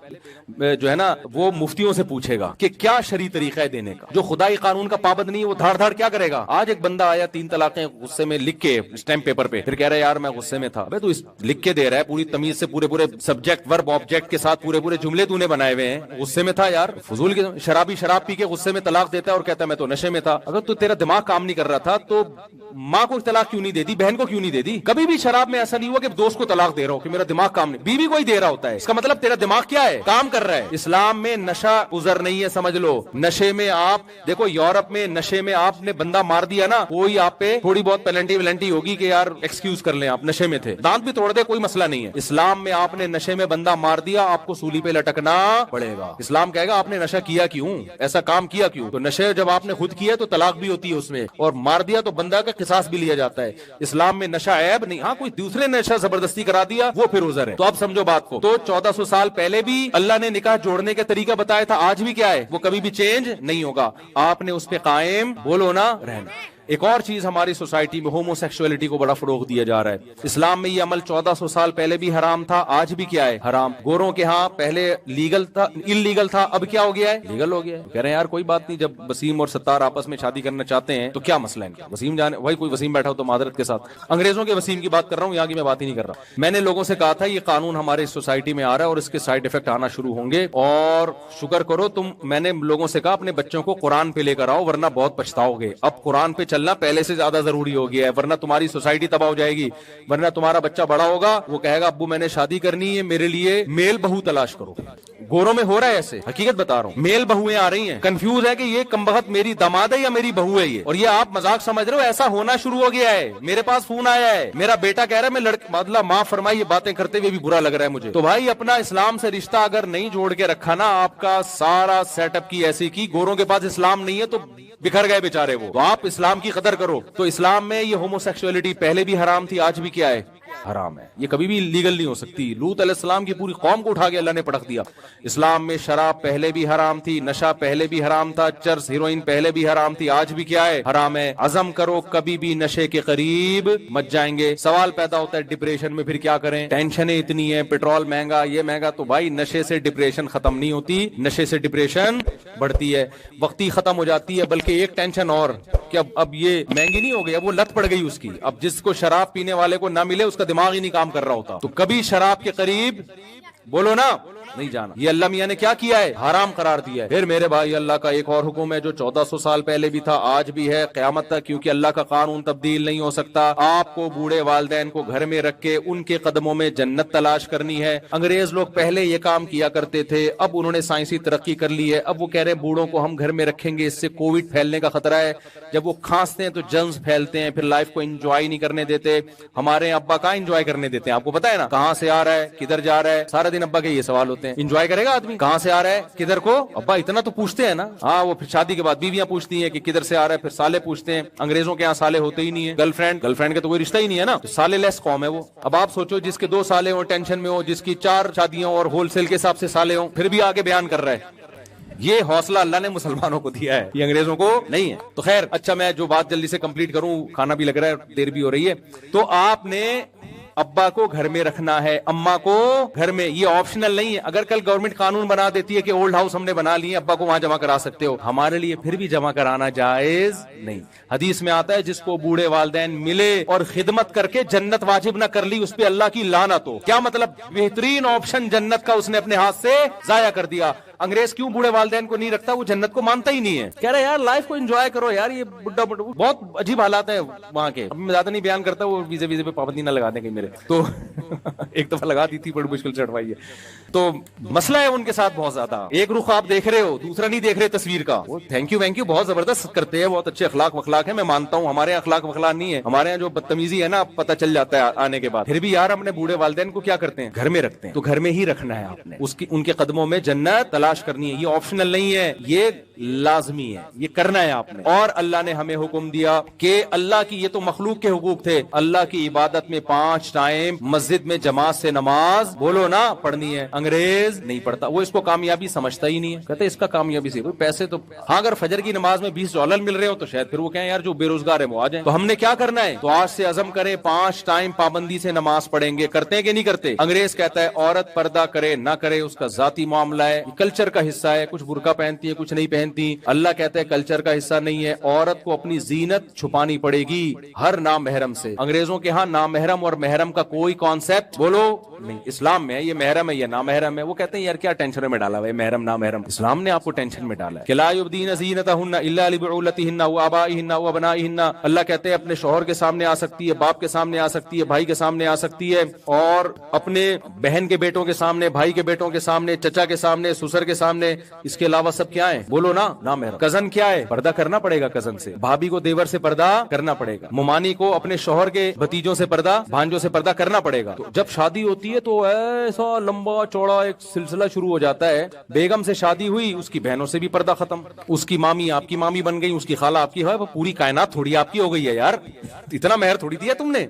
جو ہے نا وہ مفتیوں سے پوچھے گا کہ کیا شرعی طریقہ ہے دینے کا. جو خدائی قانون کا پابند نہیں وہ دھاڑ دھاڑ کیا کرے گا. آج ایک بندہ آیا 3 طلاقیں غصے میں لکھ کے اسٹیمپ پیپر پہ, پھر کہہ رہا ہے یار میں غصے میں تھا. ابے تو لکھ کے دے رہا ہے پوری تمیز سے, پورے سبجیکٹ ورب آبجیکٹ کے ساتھ پورے جملے تو نے بنائے ہوئے ہیں. غصے میں تھا یار, فضول کے شرابی شراب پی کے غصے میں طلاق دیتا ہے اور کہتا ہے میں تو نشے میں تھا. اگر تو تیرا دماغ کام نہیں کر رہا تھا تو ماں کو طلاق کیوں نہیں دے دی, بہن کو کیوں نہیں دے دی؟ کبھی بھی شراب میں ایسا نہیں ہوا کہ دوست کو طلاق دے رہا ہو کہ میرا دماغ کام نہیں. بیوی کو ہی دے رہا ہوتا ہے, اس کا مطلب تیرا دماغ کیا ہے, کام کر رہا ہے. اسلام میں نشہ عذر نہیں ہے, سمجھ لو. نشے میں آپ دیکھو, یورپ میں نشے میں آپ نے بندہ مار دیا نا, کوئی آپ پہ تھوڑی بہت پینلٹی ہوگی کہ یار ایکسکیوز کر لیں, آپ نشے میں تھے, دانت بھی توڑ دے کوئی مسئلہ نہیں ہے. اسلام میں آپ نے نشے میں بندہ مار دیا, آپ کو سولی پہ لٹکنا پڑے گا. اسلام کہے گا آپ نے نشہ کیا کیوں, ایسا کام کیا کیوں. تو نشے جب آپ نے خود کیا تو طلاق بھی ہوتی ہے اس میں, اور مار دیا تو بندہ کا قصاص بھی لیا جاتا ہے. اسلام میں نشہ عیب نہیں. ہاں کوئی دوسرے نے نشہ زبردستی کرا دیا وہ پھر عذر ہے. تو اب سمجھو بات کو. تو 1400 سال پہلے بھی اللہ نے نکاح جوڑنے کا طریقہ بتایا تھا, آج بھی کیا ہے وہ کبھی بھی چینج نہیں ہوگا. آپ نے اس پہ قائم بولو نا رہنا. ایک اور چیز ہماری سوسائٹی میں ہومو سیکسولیٹی کو بڑا فروغ دیا جا رہا ہے. اسلام میں یہ عمل 1400 سال پہلے بھی حرام تھا, آج بھی کیا ہے حرام. گوروں کے ہاں پہلے لیگل تھا, انلیگل تھا, اب کیا ہو گیا ہے لیگل ہو گیا ہے. کہہ رہے ہیں یار کوئی بات نہیں, جب وسیم اور ستار آپس میں شادی کرنا چاہتے ہیں تو کیا مسئلہ ہے. وسیم جانے وہی کوئی وسیم بیٹھا ہو تو معذرت کے ساتھ انگریزوں کے وسیم کی بات کر رہا ہوں, یہاں کی میں بات ہی نہیں کر رہا. میں نے لوگوں سے کہا تھا یہ قانون ہمارے سوسائٹی میں آ رہا ہے اور اس کے سائیڈ افیکٹ آنا شروع ہوں گے, اور شکر کرو تم, میں نے لوگوں سے کہا اپنے بچوں کو قرآن پہ لے کر آؤ ورنہ بہت پچھتاؤ گے. اب قرآن پہ چلنا پہلے سے زیادہ ضروری ہو گیا ہے, ورنہ تمہاری سوسائٹی تباہ ہو جائے گی. ورنہ تمہارا بچہ بڑا ہوگا وہ کہے گا ابو میں نے شادی کرنی ہے, میرے لیے میل بہو تلاش کرو. گوروں میں ہو رہا ہے ایسے, حقیقت بتا رہا ہوں, میل بہویں آ رہی ہیں, کنفیوز ہے کہ یہ کمبخت میری داماد ہے یا میری بہو ہے یہ. اور یہ آپ مذاق سمجھ رہے ہو, ایسا ہونا شروع ہو گیا ہے. میرے پاس فون آیا ہے, میرا بیٹا کہہ رہا ہے میں مطلب معاف فرمائے یہ باتیں کرتے ہوئے بھی برا لگ رہا ہے مجھے. تو بھائی اپنا اسلام سے رشتہ اگر نہیں جوڑ کے رکھا نا, آپ کا سارا سیٹ اپ کی ایسی کی, گوروں کے پاس اسلام نہیں ہے تو بکھر گئے بیچارے وہ. تو آپ اسلام کی قدر کرو. تو اسلام میں یہ ہومو سیکسولیٹی پہلے بھی حرام تھی, آج بھی کیا ہے حرام ہے. یہ کبھی بھی لیگل نہیں ہو سکتی. لوط علیہ السلام کی پوری قوم کو اٹھا کے اللہ نے پٹک دیا. اسلام میں شراب پہلے بھی حرام تھی, نشہ پہلے بھی حرام تھا, چرس ہیروئن پہلے بھی حرام تھی, آج بھی کیا ہے حرام ہے. عزم کرو کبھی بھی نشے کے قریب مت جائیں گے. سوال پیدا ہوتا ہے ڈپریشن میں پھر کیا کریں, ٹینشنیں اتنی ہیں, پیٹرول مہنگا, یہ مہنگا. تو بھائی نشے سے ڈپریشن ختم نہیں ہوتی, نشے سے ڈپریشن بڑھتی ہے, وقتی ختم ہو جاتی ہے. بلکہ ایک ٹینشن اور کہ اب یہ مہنگی نہیں ہو گئی, اب وہ لت پڑ گئی اس کی. اب جس کو شراب پینے والے کو نہ ملے اس کا دماغ ہی نہیں کام کر رہا ہوتا. تو کبھی شراب کے قریب بولو نا نہیں جانا. یہ اللہ میاں نے کیا کیا ہے, حرام قرار دیا ہے. پھر میرے بھائی اللہ کا ایک اور حکم ہے جو 1400 سال پہلے بھی تھا, آج بھی ہے, قیامت تک, کیونکہ اللہ کا قانون تبدیل نہیں ہو سکتا. آپ کو بوڑھے والدین کو گھر میں رکھ کے ان کے قدموں میں جنت تلاش کرنی ہے. انگریز لوگ پہلے یہ کام کیا کرتے تھے, اب انہوں نے سائنسی ترقی کر لی ہے. اب وہ کہہ رہے ہیں بوڑھوں کو ہم گھر میں رکھیں گے, اس سے کووڈ پھیلنے کا خطرہ ہے. جب وہ کھانستے ہیں تو جرمز پھیلتے ہیں, پھر لائف کو انجوائے نہیں کرنے دیتے. ہمارے ابا کہاں انجوائے کرنے دیتے ہیں, آپ کو پتا ہے نا, کہاں سے آ رہا ہے کدھر جا رہا ہے, سارا دن ابا کے یہ سوال ہوتے ہیں. انجوائے کرے گا آدمی, کہاں سے آ رہا ہے کدھر کو, ابا اتنا تو پوچھتے ہیں نا. ہاں وہ پھر شادی کے بعد بیویاں پوچھتی ہیں کہ کدھر سے آ رہا ہے, پھر سالے پوچھتے ہیں. انگریزوں کے یہاں سالے ہوتے ہی نہیں ہے, گرل فرینڈ کا تو کوئی رشتہ ہی نہیں ہے نا, تو سالے لیس قوم ہے وہ. اب آپ سوچو جس کے 2 سالے ہوں ٹینشن میں ہو, جس کی 4 شادیاں اور ہول سیل کے حساب سے سالے ہوں, پھر بھی آگے بیان کر رہا ہے. یہ حوصلہ اللہ نے مسلمانوں کو دیا ہے, یہ انگریزوں کو نہیں ہے. تو خیر اچھا, میں جو بات جلدی سے کمپلیٹ کروں, کھانا بھی لگ رہا ہے, دیر بھی ہو رہی ہے. تو آپ نے ابا کو گھر میں رکھنا ہے, اماں کو گھر میں, یہ آپشنل نہیں ہے. اگر کل گورنمنٹ قانون بنا دیتی ہے کہ اولڈ ہاؤس ہم نے بنا لیے, ابا کو وہاں جمع کرا سکتے ہو, ہمارے لیے پھر بھی جمع کرانا جائز نہیں. حدیث میں آتا ہے جس کو بوڑھے والدین ملے اور خدمت کر کے جنت واجب نہ کر لی, اس پہ اللہ کی لعنت ہو. کیا مطلب؟ بہترین آپشن جنت کا اس نے اپنے ہاتھ سے ضائع کر دیا. انگریز کیوں بوڑھے والدین کو نہیں رکھتا؟ وہ جنت کو مانتا ہی نہیں ہے. کہہ رہے یار لائف کو انجوائے کرو یار, یہ بڈھا بہت عجیب حالات ہیں وہاں کے. اب میں زیادہ نہیں بیان کرتا, وہ ویزے پہ پابندی نہ لگا دیں کہیں میرے. تو ایک دفعہ لگا دی تھی, بڑی مشکل سے ہٹوائی ہے. تو مسئلہ ہے ان کے ساتھ بہت زیادہ. ایک رخ آپ دیکھ رہے ہو, دوسرا نہیں دیکھ رہے تصویر کا. وہ تھینک یو بہت زبردست کرتے ہیں, بہت اچھے اخلاق ہے, میں مانتا ہوں. ہمارے اخلاق نہیں ہے, ہمارے یہاں جو بدتمیزی ہے نا پتہ چل جاتا ہے آنے کے بعد. پھر بھی یار اپنے بوڑھے والدین کو کیا کرتے ہیں؟ گھر میں رکھتے ہیں. تو گھر میں ہی رکھنا ہے آپ نے, ان کے قدموں میں جنت تلاش کرنی ہے. یہ آپشنل نہیں ہے, یہ لازمی ہے, یہ کرنا ہے آپ نے. اور اللہ نے ہمیں حکم دیا کہ اللہ کی, یہ تو مخلوق کے حقوق تھے, اللہ کی عبادت میں 5 ٹائم مسجد میں جماعت سے نماز بولو نا پڑھنی ہے. انگریز نہیں پڑھتا, وہ اس کو کامیابی سمجھتا ہی نہیں ہے. کہتے اس کا کامیابی سے پیسے تو, ہاں اگر فجر کی نماز میں $20 مل رہے ہو تو شاید پھر وہ کہیں یار جو بے روزگار ہے وہ آ جائیں. تو ہم نے کیا کرنا ہے؟ تو آج سے عزم کریں 5 ٹائم پابندی سے نماز پڑھیں گے. کرتے ہیں کہ نہیں کرتے؟ انگریز کہتا ہے عورت پردہ کرے نہ کرے اس کا ذاتی معاملہ ہے, کلچر کا حصہ ہے. کچھ برقع پہنتی ہے, کچھ نہیں پہنتی. اللہ کہتا ہے کلچر کا حصہ نہیں ہے, عورت کو اپنی زینت چھپانی پڑے گی ہر نامحرم سے. انگریزوں کے ہاں نامحرم اور محرم کا کوئی کانسیپٹ بولو نہیں. اسلام میں یہ محرم ہے, یہ نامحرم ہے. وہ کہتے ہیں یار کیا ٹینشن میں ڈالا ہوا ہے محرم نامحرم. اسلام نے آپ کو ٹینشن میں ڈالا ہے کہ لا یبدین زینتہن الا لبعولتہن و آبائہن و ابنائہن. اللہ کہتے ہیں اپنے شوہر کے سامنے آ سکتی ہے, باپ کے سامنے آ سکتی ہے, بھائی کے سامنے آ سکتی ہے, اور اپنے بہن کے بیٹوں کے سامنے, بھائی کے بیٹوں کے سامنے, چچا کے سامنے, سسر کے سامنے. اس کے علاوہ سب کیا ہے بولو نا نامحرم. کزن کیا ہے؟ پردہ کرنا پڑے گا کزن سے. بھابھی کو دیور سے پردہ کرنا پڑے گا. ممانی کو اپنے شوہر کے بھتیجوں سے پردہ, بھانجوں سے پردہ کرنا پڑے گا. تو جب شادی ہوتی ہے تو ایسا لمبا چوڑا ایک سلسلہ شروع ہو جاتا ہے. بیگم سے شادی ہوئی, اس کی بہنوں سے بھی پردہ ختم. اس کی مامی آپ کی مامی بن گئی, اس کی خالہ آپ کی ہے. پوری کائنات تھوڑی آپ کی ہو گئی ہے یار, اتنا مہر تھوڑی دیا تم نے.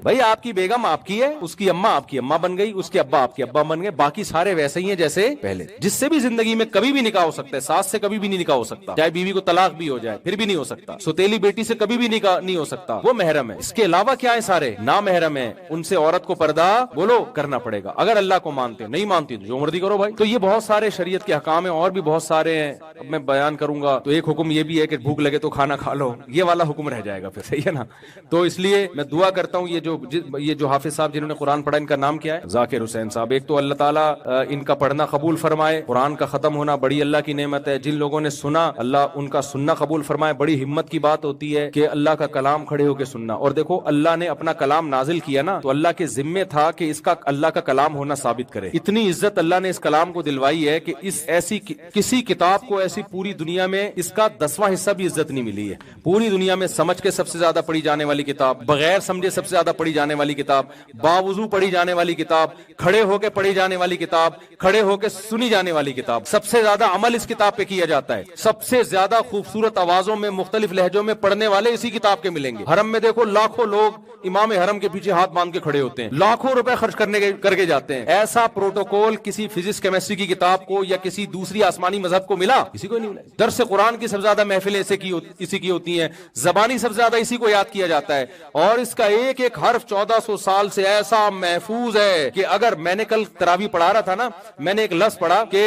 بھائی آپ کی بیگم آپ کی ہے, اس کی اماں آپ کی اماں بن گئی, اس کے ابا آپ کے ابا بن گئے, باقی سارے ویسے ہی ہیں جیسے پہلے. جس سے بھی زندگی میں کبھی بھی نکاح ہو سکتا ہے, ساس سے کبھی بھی نہیں نکاح ہو سکتا, چاہے بیوی کو طلاق بھی ہو جائے پھر بھی نہیں ہو سکتا. سوتیلی بیٹی سے کبھی بھی نکاح نہیں ہو سکتا, وہ محرم ہے. اس کے علاوہ کیا ہے؟ سارے نامحرم ہیں, ان سے عورت کو پردہ بولو کرنا پڑے گا. اگر اللہ کو مانتے, نہیں مانتی تو جو مرضی کرو بھائی. تو یہ بہت سارے شریعت کے احکام ہیں, اور بھی بہت سارے ہیں, اب میں بیان کروں گا. تو ایک حکم یہ بھی ہے کہ بھوک لگے تو کھانا کھا لو, یہ والا حکم رہ جائے گا پھر, صحیح ہے نا. تو اس لیے میں دعا کرتا ہوں, یہ جو حافظ صاحب جنہوں نے قرآن پڑھا, ان کا نام کیا ہے؟ ذاکر حسین صاحب. ایک تو اللہ تعالیٰ ان کا پڑھنا قبول فرمائے. قرآن کا ختم ہونا بڑی اللہ کی نعمت ہے. جن لوگوں نے سنا, اللہ ان کا سننا قبول فرمائے. بڑی ہمت کی بات ہوتی ہے کہ اللہ کا کلام کھڑے ہو کے سننا. اور دیکھو اللہ نے اپنا کلام نازل کیا نا, تو اللہ کے ذمے تھا کہ اس کا اللہ کا کلام ہونا ثابت کرے. اتنی عزت اللہ نے اس کلام کو دلوائی ہے کہ اس ایسی کسی کتاب کو ایسی پوری دنیا میں اس کا 10واں حصہ بھی عزت نہیں ملی ہے. پوری دنیا میں سمجھ کے سب سے زیادہ پڑھی جانے والی کتاب, بغیر سمجھے سب سے زیادہ پڑھی جانے والی کتاب, باوضو پڑھی جانے والی کتاب, کھڑے ہو کے پڑھی جانے والی کتاب, کھڑے ہو کے سنی جانے والی کتاب. سب سے زیادہ عمل اس کتاب پہ کیا جاتا ہے. سب سے زیادہ خوبصورت آوازوں میں مختلف لہجوں میں پڑھنے والے اسی کتاب کے ملیں گے. حرم میں دیکھو لاکھوں لوگ امام حرم کے پیچھے ہاتھ باندھ کے کھڑے ہوتے ہیں, لاکھوں روپے خرچ کر کے جاتے ہیں. ایسا پروٹوکول کسی فزکس کیمسٹری کی کتاب کو یا کسی دوسری آسمانی مذہب کو ملا؟ کسی کو نہیں ملا. درس قرآن کی سب سے زیادہ محفلیں اسی کی ہوتی ہیں, زبانی سب سے زیادہ اسی کو یاد کیا جاتا ہے, اور اس کا ایک ایک حرف 1400 سال سے ایسا محفوظ ہے کہ اگر میں نے کل تراویح پڑھا رہا تھا نا, میں نے ایک لفظ پڑھا کہ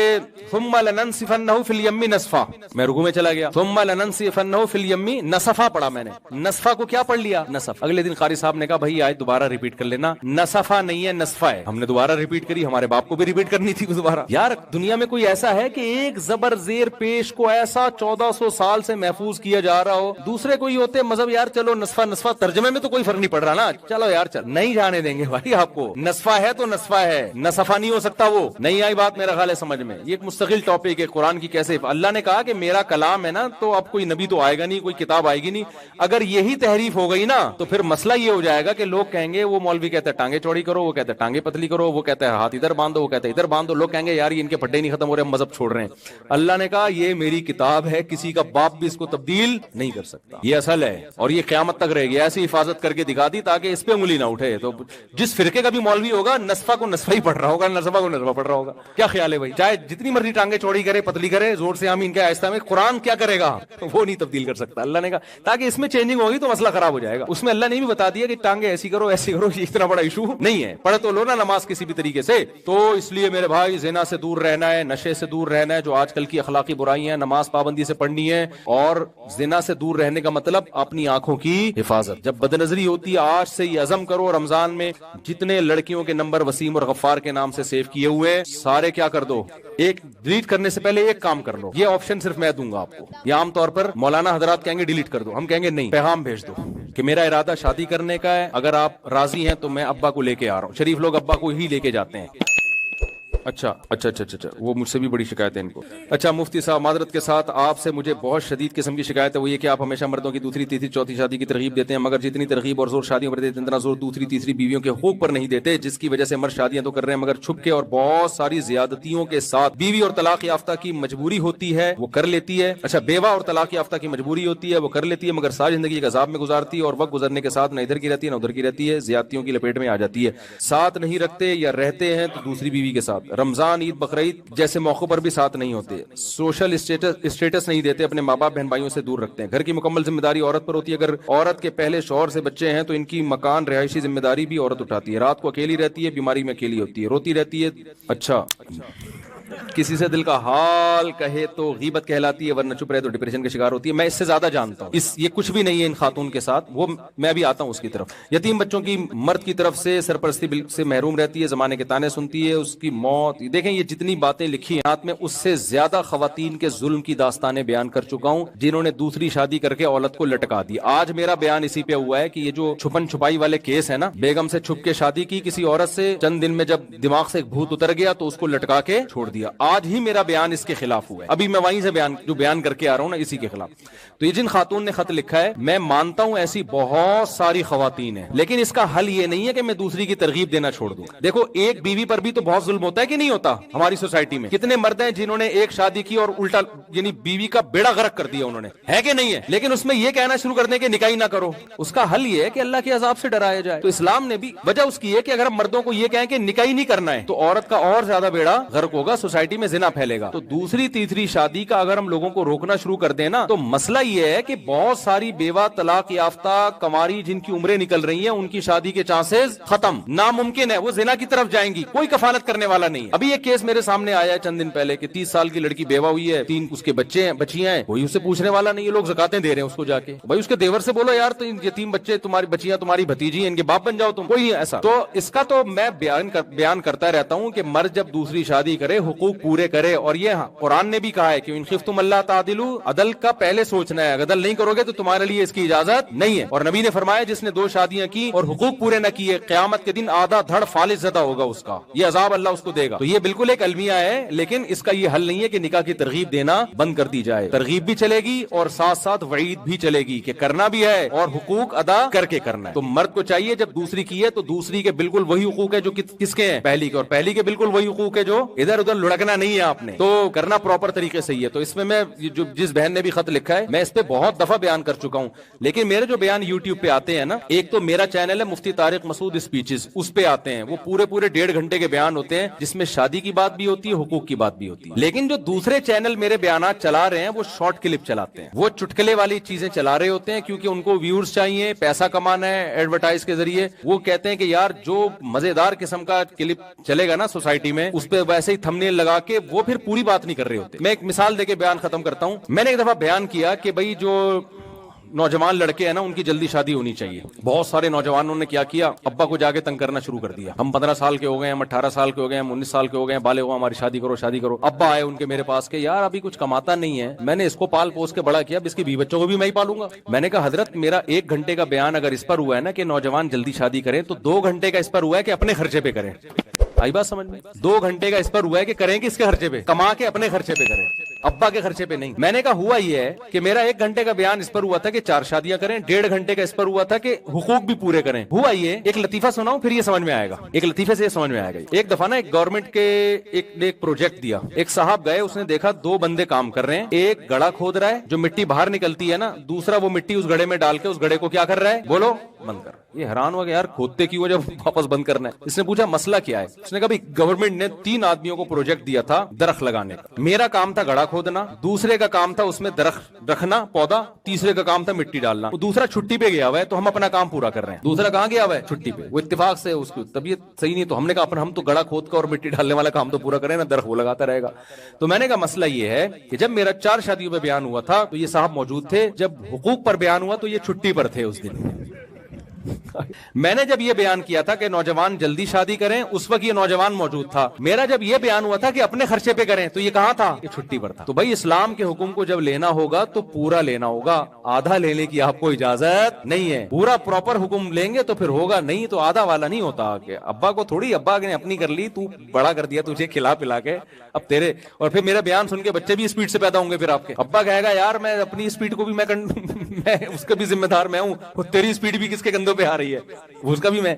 ثم لننسفنہ فی الیم نصفا, میں رکوع میں چلا گیا, ثم لننسفنہ فی الیم نصفا پڑھا میں نے. نصفا کو کیا پڑھ لیا؟ نصف. اگلے دن قاری صاحب نے کہا بھائی آج دوبارہ ریپیٹ کر لینا, نصفا نہیں ہے نصفا ہے. ہم نے دوبارہ ریپیٹ کری, ہمارے باپ کو بھی ریپیٹ کرنی تھی دوبارہ. یار دنیا میں کوئی ایسا ہے کہ ایک زبر زیر پیش کو ایسا 1400 سال سے محفوظ کیا جا رہا ہو؟ دوسرے کوئی ہوتے مذہب یار چلو نصفا ترجمے میں تو کوئی فرق نہیں پڑ رہا نا, چلو یار چل, نہیں جانے دیں گے بھائی آپ کو. نصفا ہے تو نصفا ہے, نصفا نہیں ہو سکتا. وہ نہیں آئی بات میرا خیال ہے سمجھ میں. یہ ایک مستقل ٹاپک ہے قرآن کی کیسے. اللہ نے کہا کہ میرا کلام ہے نا, تو اب کوئی نبی تو آئے گا نہیں, کوئی کتاب آئے گی نہیں. اگر یہی تحریف ہو گئی نا تو پھر مسئلہ یہ ہو جائے گا کہ لوگ کہیں گے وہ مولوی کہتے ہیں ٹانگیں چوڑی کرو, وہ کہتے ہیں ٹانگیں پتلی کرو, وہ کہتے ہیں ہاتھ ادھر باندھو, وہ کہتے ہیں ادھر باندھو. لوگ کہیں گے یار ان کے پھڈے نہیں ختم ہو رہے, ہم مذہب چھوڑ رہے ہیں. اللہ نے کہا یہ میری کتاب ہے, کسی کا باپ بھی اس کو تبدیل نہیں کر سکتا, یہ اصل ہے اور یہ قیامت تک رہے گی. ایسی حفاظت کر کے دکھا دی تاکہ اس پہ انگلی نہ اٹھے. تو جس فرقے کا بھی مولوی ہوگا نصفہ کو نصفہ ہی پڑھ رہا ہوگا, نصفہ کو نصفہ پڑھ رہا ہوگا. کیا خیال ہے بھائی؟ چاہے جتنی مرضی ٹانگیں چوڑی کرے پتلی کرے, زور سے آمین کیا آہستہ میں, قرآن کیا کرے گا وہ نہیں تبدیل کر سکتا. اللہ نے کہا تاکہ اس میں چینجنگ ہوگی تو مسئلہ خراب ہو جائے گا. اس میں اللہ نے بھی بتا دیا کہ ٹانگیں ایسی کرو ایسی کرو, یہ اتنا بڑا ایشو نہیں ہے. پڑھ تو لو نا نماز کسی بھی طریقے سے. تو اس لیے میرے بھائی زنا سے دور رہنا ہے, نشے سے دور رہنا ہے, جو آج کل کی اخلاقی برائیاں, نماز پابندی سے پڑھنی ہے. اور زنا سے دور رہنے کا مطلب اپنی آنکھوں کی حفاظت. جب بد نظری ہوتی ہے آج سے یہ عزم کرو, رمضان میں جتنے لڑکیوں کے نمبر وسیم اور غفار کے نام سے سیو کیے ہوئے سارے کیا کر دو, ایک ڈیلیٹ کرنے سے پہلے ایک کام کر لو. یہ آپشن صرف میں دوں گا آپ کو. یہ عام طور پر مولانا حضرات کہیں گے ڈیلیٹ کر دو, ہم کہیں گے نہیں, پیغام بھیج دو کہ میرا ارادہ شادی کرنے کا ہے, اگر آپ راضی ہیں تو میں ابا کو لے کے آ رہا ہوں. شریف لوگ ابا کو ہی لے کے جاتے ہیں. اچھا اچھا اچھا اچھا, وہ مجھ سے بھی بڑی شکایت ہے ان کو. اچھا مفتی صاحب معذرت کے ساتھ آپ سے مجھے بہت شدید قسم کی شکایت ہے, وہ یہ کہ آپ ہمیشہ مردوں کی دوسری تیسری چوتھی شادی کی ترغیب دیتے ہیں, مگر جتنی ترغیب اور زور شادیوں پر دیتے ہیں اتنا زور دوسری تیسری بیویوں کے حقوق پر نہیں دیتے, جس کی وجہ سے مرد شادیاں تو کر رہے ہیں مگر چھپ کے اور بہت ساری زیادتیوں کے ساتھ. بیوی اور طلاق یافتہ کی مجبوری ہوتی ہے وہ کر لیتی ہے. اچھا بیوہ اور طلاق یافتہ کی مجبوری ہوتی ہے وہ کر لیتی ہے, مگر ساری زندگی ایک عذاب میں گزارتی ہے اور وقت گزرنے کے ساتھ نہ ادھر کی رہتی ہے نہ ادھر کی رہتی ہے, زیادتیوں کی لپیٹ میں آ جاتی ہے. ساتھ نہیں رکھتے یا رہتے ہیں تو دوسری بیوی کے ساتھ. رمضان عید بقرعید جیسے موقعوں پر بھی ساتھ نہیں ہوتے. سوشل اسٹیٹس نہیں دیتے, اپنے ماں باپ بہن بھائیوں سے دور رکھتے ہیں. گھر کی مکمل ذمہ داری عورت پر ہوتی ہے. اگر عورت کے پہلے شوہر سے بچے ہیں تو ان کی مکان رہائشی ذمہ داری بھی عورت اٹھاتی ہے. رات کو اکیلی رہتی ہے, بیماری میں اکیلی ہوتی ہے, روتی رہتی ہے. اچھا کسی سے دل کا حال کہے تو غیبت کہلاتی ہے, ورنہ چپ رہے تو ڈپریشن کا شکار ہوتی ہے. میں اس سے زیادہ جانتا ہوں, یہ کچھ بھی نہیں ہے ان خاتون کے ساتھ, وہ میں ابھی آتا ہوں اس کی طرف. یتیم بچوں کی مرد کی طرف سے سرپرستی سے محروم رہتی ہے, زمانے کے تانے سنتی ہے, اس کی موت. دیکھیں یہ جتنی باتیں لکھی ہیں ہاتھ میں, اس سے زیادہ خواتین کے ظلم کی داستانیں بیان کر چکا ہوں جنہوں نے دوسری شادی کر کے عورت کو لٹکا دی. آج میرا بیان اسی پہ ہوا ہے کہ یہ جو چھپن چھپائی والے کیس ہے نا, بیگم سے چھپ کے شادی کی کسی عورت سے, چند دن میں جب دماغ سے ایک بھوت اتر گیا تو اس کو لٹکا کے چھوڑ دیا. آج ہی میرا بیان اس کے خلاف ہوا ہے. ابھی میں وہیں سے بیان کر کے آ رہا ہوں نا, اسی کے خلاف. تو یہ جن خاتون نے خط لکھا ہے, میں مانتا ہوں ایسی بہت ساری خواتین ہیں, لیکن اس کا حل یہ نہیں ہے کہ میں دوسری کی ترغیب دینا چھوڑ دوں. دیکھو ایک بیوی پر بھی تو بہت ظلم ہوتا ہے کہ نہیں ہوتا ہماری سوسائٹی میں. کتنے مرد ہیں جنہوں نے ایک شادی کی اور الٹا یعنی بیوی کا بیڑا غرق کر دیا انہوں نے, ہے کہ نہیں ہے, لیکن اس میں یہ کہنا شروع کر دیں کہ نکاح نہ کرو. اس کا حل یہ ہے کہ اللہ کے عذاب سے ڈرایا جائے. تو اسلام نے بھی وجہ اس کی ہے کہ اگر ہم مردوں کو یہ کہیں کہ نکاح نہیں کرنا ہے تو عورت کا اور زیادہ بیڑا غرق ہوگا, سوسائٹی میں زنا پھیلے گا. تو دوسری تیسری شادی کا اگر ہم لوگوں کو روکنا شروع کر دیں نا, تو مسئلہ یہ ہے کہ بہت ساری بیوہ طلاق یافتہ کماری جن کی عمریں نکل رہی ہیں ان کی شادی کے چانسز ختم, ناممکن ہے, وہ زنا کی طرف جائیں گی, کوئی کفالت کرنے والا نہیں. ابھی ایک کیس میرے سامنے آیا ہے چند دن پہلے کہ 30 سال کی لڑکی بیوہ ہوئی ہے, 3 اس کے بچے ہیں, بچیاں ہیں, کوئی اسے پوچھنے والا نہیں ہے. لوگ زکاتیں دے رہے ہیں اس کو جا کے. بھائی اس کے دیور سے بولو یار تو یتیم بچے تمہاری بچیاں تمہاری بھتیجی ہیں, ان کے باپ بن جاؤ تم, کوئی ایسا. تو اس کا تو میں بیان کرتا رہتا ہوں کہ مرد جب دوسری شادی کرے حقوق پورے کرے. اور یہ قرآن نے بھی کہا ہے کہ ان خفتم اللہ تعدلوا, عدل کا پہلے سوچنا ہے, عدل نہیں کرو گے تو تمہارے لیے اس کی اجازت نہیں ہے. اور نبی نے فرمایا جس نے 2 شادیاں کی اور حقوق پورے نہ کیے, قیامت کے دن آدھا دھڑ فالج زدہ ہوگا اس کا, یہ عذاب اللہ اس کو دے گا. تو یہ بالکل ایک المیہ ہے, لیکن اس کا یہ حل نہیں ہے کہ نکاح کی ترغیب دینا بند کر دی جائے. ترغیب بھی چلے گی اور ساتھ ساتھ وعید بھی چلے گی کہ کرنا بھی ہے اور حقوق ادا کر کے کرنا ہے. تو مرد کو چاہیے جب دوسری کی ہے تو دوسری کے بالکل وہی حقوق ہے جو کس کے ہیں, پہلی کے, اور پہلی کے بالکل وہی حقوق ہے جو ادھر ادھر لڑکنا نہیں ہے آپ نے, تو کرنا پراپر طریقے سے ہی ہے. تو اس میں جو جس بہن نے بھی خط لکھا ہے, میں اس پہ بہت دفعہ بیان کر چکا ہوں, لیکن میرے جو بیان یوٹیوب پہ آتے ہیں نا, ایک تو میرا چینل ہے مفتی طارق مسعود اسپیچز, اس پہ آتے ہیں, وہ پورے 1.5 گھنٹے کے بیان ہوتے ہیں جس میں شادی کی بات بھی ہوتی ہے, حقوق کی بات بھی ہوتی ہے. لیکن جو دوسرے چینل میرے بیانات چلا رہے ہیں وہ شارٹ کلپ چلاتے ہیں, وہ چٹکلے والی چیزیں چلا رہے ہوتے ہیں کیونکہ ان کو ویورز چاہیے, پیسہ کمانا ہے ایڈورٹائز کے ذریعے. وہ کہتے ہیں کہ یار جو مزیدار قسم کا کلپ چلے گا نا سوسائٹی میں, اس پہ ویسے ہی تھمبنیل لگا کے وہ پھر پوری بات نہیں کر رہے ہوتے. میں ایک مثال دے کے بیان ختم کرتا ہوں. میں نے ایک دفعہ بیان کیا کہ بھائی جو نوجوان لڑکے ہیں نا ان کی جلدی شادی ہونی چاہیے. بہت سارے نوجوانوں نے کیا کیا, ابا کو جا کے تنگ کرنا شروع کر دیا. ہم 15 سال کے ہو گئے, ہم 18 سال کے ہو گئے, ہم 19 سال کے ہو گئے, بالغ ہو, ہماری شادی کرو شادی کرو. ابا آئے ان کے میرے پاس کہ یار ابھی کچھ کماتا نہیں ہے, میں نے اس کو پال پوس کے بڑا کیا, اب اس کی 20 بچوں کو بھی میں ہی پالوں گا. میں نے کہا حضرت میرا 1 گھنٹے کا بیان اگر اس پر ہوا ہے نا کہ نوجوان جلدی شادی کریں, تو 2 گھنٹے کا اس پر ہوا ہے کہ اپنے خرچے پہ کریں. آئی بات سمجھ میں؟ 2 گھنٹے کا اس پر ہوا ہے کہ کریں کہ اس کے خرچے پہ, کما کے اپنے خرچے پہ کریں. ابا کے خرچے پہ نہیں. میں نے کہا ہوا یہ ہے کہ میرا 1 گھنٹے کا بیان اس پر ہوا تھا کہ 4 شادیاں کریں, 1.5 گھنٹے کا اس پر ہوا تھا کہ حقوق بھی پورے کریں. ہوا یہ, ایک لطیفہ سناؤں پھر یہ سمجھ میں آئے گا, ایک لطیفے سے یہ سمجھ میں آئے گا. ایک دفعہ نا ایک گورنمنٹ کے ایک پروجیکٹ دیا, ایک صاحب گئے, اس نے دیکھا 2 بندے کام کر رہے ہیں, ایک گڑھا کھود رہا ہے جو مٹی باہر نکلتی ہے نا, دوسرا وہ مٹی اس گڑھے میں ڈال کے اس گڑھے کو کیا کر رہا ہے, بولو بند کر. یہ حیران ہوا کہ یار کھودتے کیوں جب واپس بند کرنا ہے. اس نے پوچھا مسئلہ کیا ہے. اس نے کہا گورنمنٹ نے 3 آدمیوں کو پروجیکٹ دیا تھا درخت لگانے کا. میرا کام تھا گڑھا کھودنا, دوسرے کا کام تھا اس میں درخت رکھنا پودا, تیسرے کا کام تھا مٹی ڈالنا. وہ دوسرا چھٹی پہ گیا ہوا ہے تو ہم اپنا کام پورا کر رہے ہیں. دوسرا کہاں گیا ہوا ہے, چھٹی پہ. وہ اتفاق سے اس کی طبیعت صحیح نہیں, تو ہم نے کہا ہم تو گڑھا کھود کا اور مٹی ڈالنے والا کام تو پورا کریں نا, درخت وہ لگاتا رہے گا. تو میں نے کہا مسئلہ یہ ہے کہ جب میرا 4 شادیوں پہ بیان ہوا تھا تو یہ صاحب موجود تھے, جب حقوق پر بیان ہوا تو یہ چھٹی پر تھے اس دن. میں نے جب یہ بیان کیا تھا کہ نوجوان جلدی شادی کریں, اس وقت یہ نوجوان موجود تھا. میرا جب یہ بیان ہوا تھا کہ اپنے خرچے پہ کریں تو یہ کہاں تھا, یہ چھٹی پر تھا. تو بھائی اسلام کے حکم کو جب لینا ہوگا تو پورا لینا ہوگا, آدھا لینے کی آپ کو اجازت نہیں ہے. پورا پراپر حکم لیں گے تو پھر ہوگا, نہیں تو آدھا والا نہیں ہوتا. کہ ابا کو تھوڑی, ابا نے اپنی کر لی, تو بڑا کر دیا تجھے کھلا پلا کے, اب تیرے. اور پھر میرا بیان سن کے بچے بھی اسپیڈ سے پیدا ہوں گے. پھر آپ کے ابا کہے گا یار میں اپنی اسپیڈ کو بھی میں اس کا بھی ذمہ دار میں ہوں, اور تیری اسپیڈ بھی کس کے کندھوں پہ آ رہی ہے, اس کا بھی میں.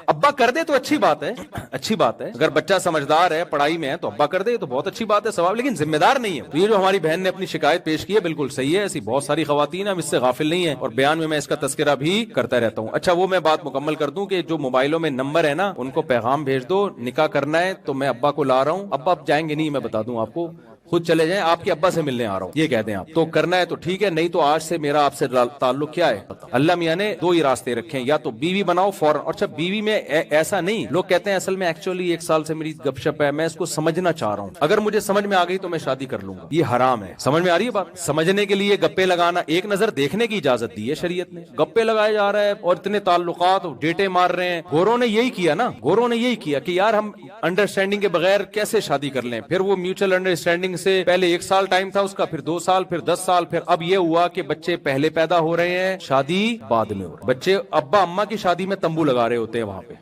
ابا کر دے تو اچھی بات ہے, اچھی بات ہے. اگر بچہ سمجھدار ہے, پڑھائی میں ہے, تو ابا کر دے تو بہت اچھی بات ہے, ثواب. لیکن ذمہ دار نہیں ہے. تو یہ جو ہماری بہن نے اپنی شکایت پیش کی ہے بالکل صحیح ہے. ایسی بہت ساری خواتین ہم اس سے غافل نہیں ہیں, اور بیان میں اس کا تذکرہ بھی کرتا رہتا ہوں. اچھا وہ میں بات مکمل کر دوں کہ جو موبائلوں میں نمبر ہے نا, ان کو پیغام بھیج دو, نکاح کرنا ہے تو میں ابا کو لا رہا ہوں. ابا اب جائیں گے نہیں, میں بتا دوں آپ کو, خود چلے جائیں, آپ کے ابا سے ملنے آ رہا ہوں یہ کہہ دیں آپ. تو کرنا ہے تو ٹھیک ہے, نہیں تو آج سے میرا آپ سے تعلق کیا ہے. اللہ میاں نے 2 ہی راستے رکھے ہیں, یا تو بیوی بناؤ فوراً. اور اچھا بیوی میں ایسا نہیں, لوگ کہتے ہیں اصل میں ایکچولی 1 سال سے میری گپ شپ ہے, میں اس کو سمجھنا چاہ رہا ہوں, اگر مجھے سمجھ میں آ گئی تو میں شادی کر لوں گا. یہ حرام ہے. سمجھ میں آ رہی ہے بات. سمجھنے کے لیے گپے لگانا, ایک نظر دیکھنے کی اجازت دی ہے شریعت نے, گپے لگائے جا رہا ہے اور اتنے تعلقات ڈیٹے مار رہے ہیں. گوروں نے یہی کیا نا, گوروں نے یہی کیا کہ یار ہم انڈرسٹینڈنگ کے بغیر کیسے شادی کر لیں. پھر وہ میوچل انڈرسٹینڈنگ سے پہلے 1 سال ٹائم تھا اس کا, پھر 2 سال, پھر 10 سال, پھر اب یہ ہوا کہ بچے پہلے پیدا ہو رہے ہیں, شادی بعد میں ہو رہی. بچے ابا اما کی شادی میں تمبو لگا رہے ہوتے ہیں وہاں پہ.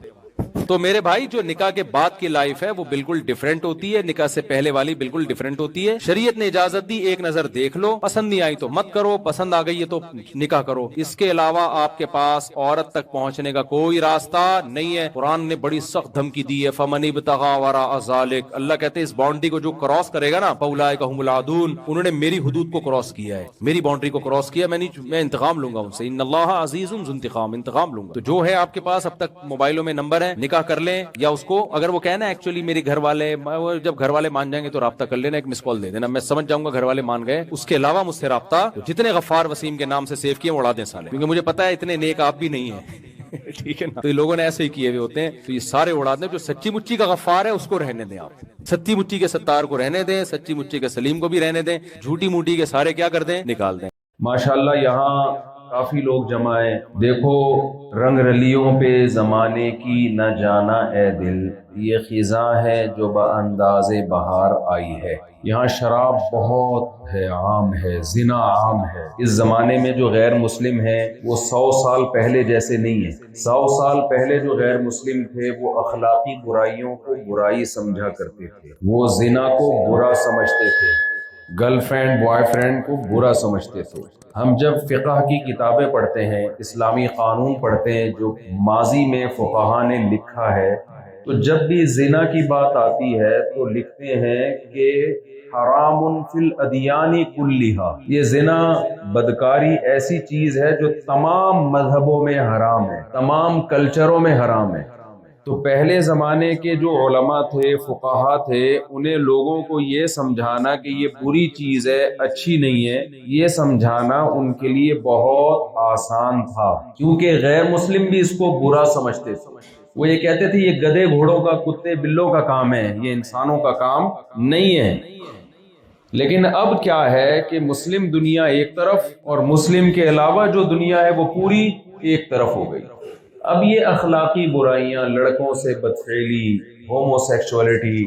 تو میرے بھائی جو نکاح کے بعد کی لائف ہے وہ بالکل ڈیفرنٹ ہوتی ہے, نکاح سے پہلے والی بالکل ڈیفرنٹ ہوتی ہے. شریعت نے اجازت دی, ایک نظر دیکھ لو, پسند نہیں آئی تو مت کرو, پسند آ گئی ہے تو نکاح کرو. اس کے علاوہ آپ کے پاس عورت تک پہنچنے کا کوئی راستہ نہیں ہے. قرآن نے بڑی سخت دھمکی دی ہے, فمن ابتغى وراء ذلك. اللہ کہتے ہیں اس باؤنڈری کو جو کراس کرے گا نا, فاولئک هم العادون, انہوں نے میری حدود کو کراس کیا ہے, میری باؤنڈری کو کراس کیا, میں انتقام لوں گا ان سے. ان اللہ عزیز ذو انتقام, انتقام لوں گا. تو جو ہے آپ کے پاس اب تک موبائلوں میں نمبر ہے, نکاح کر لیں. یا اس کو اگر وہ کہنا ایکچولی میری گھر والے, جب گھر والے مان جائیں گے تو رابطہ کر لینا, ایک مس کال دے دینا, میں سمجھ جاؤں گا گھر والے مان گئے. اس کے علاوہ مجھ سے رابطہ جتنے غفار وسیم کے نام سے سیو کیے اڑا دیں سالے, کیونکہ مجھے پتا ہے اتنے نیک آپ بھی نہیں ہیں. ٹھیک ہے نا, تو یہ لوگوں نے ایسے ہی کیے ہوئے ہوتے ہیں, تو یہ سارے اڑا دیں. جو سچی مچی کا غفار ہے اس کو رہنے دیں, آپ سچی مچی کے ستار کو رہنے دیں, سچی مچی کے سلیم کو بھی رہنے دیں, جھوٹی موٹی کے سارے کیا کر دیں, نکال دیں. ماشاءاللہ یہاں کافی لوگ جمع ہیں. دیکھو رنگ رلیوں پہ زمانے کی نہ جانا اے دل, یہ خزاں ہے جو بانداز بہار آئی ہے. یہاں شراب بہت ہے, عام ہے, زنا عام ہے. اس زمانے میں جو غیر مسلم ہیں وہ 100 سال پہلے جیسے نہیں ہیں. 100 سال پہلے جو غیر مسلم تھے وہ اخلاقی برائیوں کو برائی سمجھا کرتے تھے, وہ زنا کو برا سمجھتے تھے, گرل فرینڈ بوائے فرینڈ کو برا سمجھتے تھے. ہم جب فقہ کی کتابیں پڑھتے ہیں, اسلامی قانون پڑھتے ہیں جو ماضی میں فقہا نے لکھا ہے, تو جب بھی زنا کی بات آتی ہے تو لکھتے ہیں کہ حرام فی الادیان کلھا, یہ زنا بدکاری ایسی چیز ہے جو تمام مذہبوں میں حرام ہے, تمام کلچروں میں حرام ہے. تو پہلے زمانے کے جو علماء تھے, فقہا تھے, انہیں لوگوں کو یہ سمجھانا کہ یہ بری چیز ہے, اچھی نہیں ہے, یہ سمجھانا ان کے لیے بہت آسان تھا, کیونکہ غیر مسلم بھی اس کو برا سمجھتے تھے. وہ یہ کہتے تھے یہ گدھے گھوڑوں کا, کتے بلوں کا کام ہے, یہ انسانوں کا کام نہیں ہے. لیکن اب کیا ہے کہ مسلم دنیا ایک طرف اور مسلم کے علاوہ جو دنیا ہے وہ پوری ایک طرف ہو گئی. اب یہ اخلاقی برائیاں, لڑکوں سے بدفعلی, ہومو سیکشولیٹی,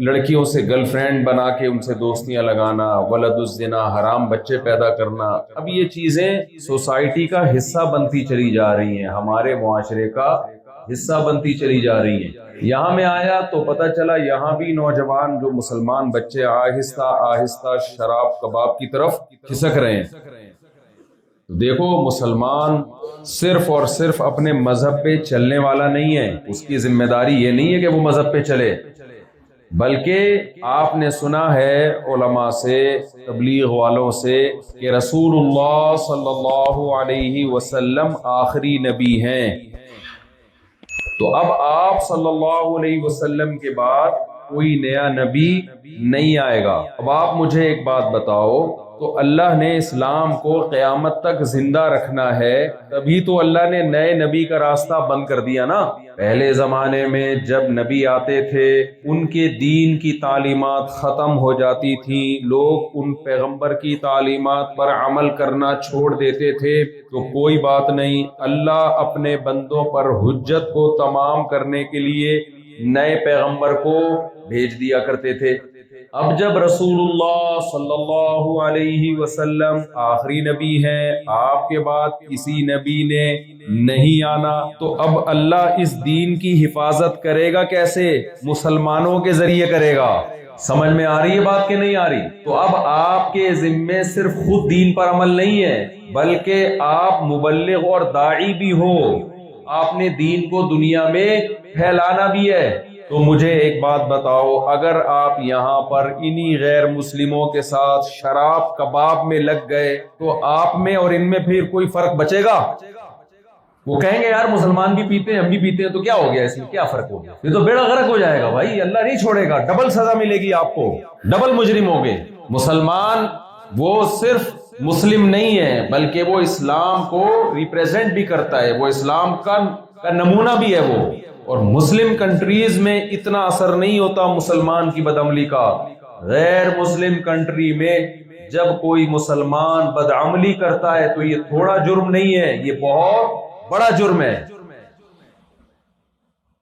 لڑکیوں سے گرل فرینڈ بنا کے ان سے دوستیاں لگانا, ولد الزنا, حرام بچے پیدا کرنا, اب یہ چیزیں سوسائٹی کا حصہ بنتی چلی جا رہی ہیں, ہمارے معاشرے کا حصہ بنتی چلی جا رہی ہیں۔ یہاں میں آیا تو پتہ چلا یہاں بھی نوجوان جو مسلمان بچے آہستہ آہستہ شراب کباب کی طرف کھسک رہے ہیں۔ دیکھو مسلمان صرف اور صرف اپنے مذہب پہ چلنے والا نہیں ہے، اس کی ذمہ داری یہ نہیں ہے کہ وہ مذہب پہ چلے، بلکہ آپ نے سنا ہے علماء سے، تبلیغ والوں سے کہ رسول اللہ صلی اللہ علیہ وسلم آخری نبی ہیں۔ تو اب آپ صلی اللہ علیہ وسلم کے بعد کوئی نیا نبی نہیں آئے گا۔ اب آپ مجھے ایک بات بتاؤ، تو اللہ نے اسلام کو قیامت تک زندہ رکھنا ہے، تبھی تو اللہ نے نئے نبی کا راستہ بند کر دیا نا۔ پہلے زمانے میں جب نبی آتے تھے ان کے دین کی تعلیمات ختم ہو جاتی تھیں، لوگ ان پیغمبر کی تعلیمات پر عمل کرنا چھوڑ دیتے تھے، تو کوئی بات نہیں، اللہ اپنے بندوں پر حجت کو تمام کرنے کے لیے نئے پیغمبر کو بھیج دیا کرتے تھے۔ اب جب رسول اللہ صلی اللہ علیہ وسلم آخری نبی ہیں، آپ کے بعد کسی نبی نے نہیں آنا، تو اب اللہ اس دین کی حفاظت کرے گا کیسے؟ مسلمانوں کے ذریعے کرے گا۔ سمجھ میں آ رہی ہے بات کہ نہیں آ رہی؟ تو اب آپ کے ذمے صرف خود دین پر عمل نہیں ہے، بلکہ آپ مبلغ اور داعی بھی ہو، آپ نے دین کو دنیا میں پھیلانا بھی ہے۔ تو مجھے ایک بات بتاؤ، اگر آپ یہاں پر انہی غیر مسلموں کے ساتھ شراب کباب میں لگ گئے تو آپ میں اور ان میں پھر کوئی فرق بچے گا؟ وہ کہیں گے یار مسلمان بھی پیتے ہیں ہم بھی پیتے ہیں، تو کیا ہو گیا، اس میں کیا فرق ہو گیا؟ یہ تو بیڑا غرق ہو جائے گا بھائی، اللہ نہیں چھوڑے گا، ڈبل سزا ملے گی آپ کو، ڈبل مجرم ہوگے۔ مسلمان وہ صرف مسلم نہیں ہے، بلکہ وہ اسلام کو ریپریزنٹ بھی کرتا ہے، وہ اسلام کا نمونہ بھی ہے وہ۔ اور مسلم کنٹریز میں اتنا اثر نہیں ہوتا مسلمان کی بدعملی کا، غیر مسلم کنٹری میں جب کوئی مسلمان بدعملی کرتا ہے تو یہ تھوڑا جرم نہیں ہے، یہ بہت بڑا جرم ہے۔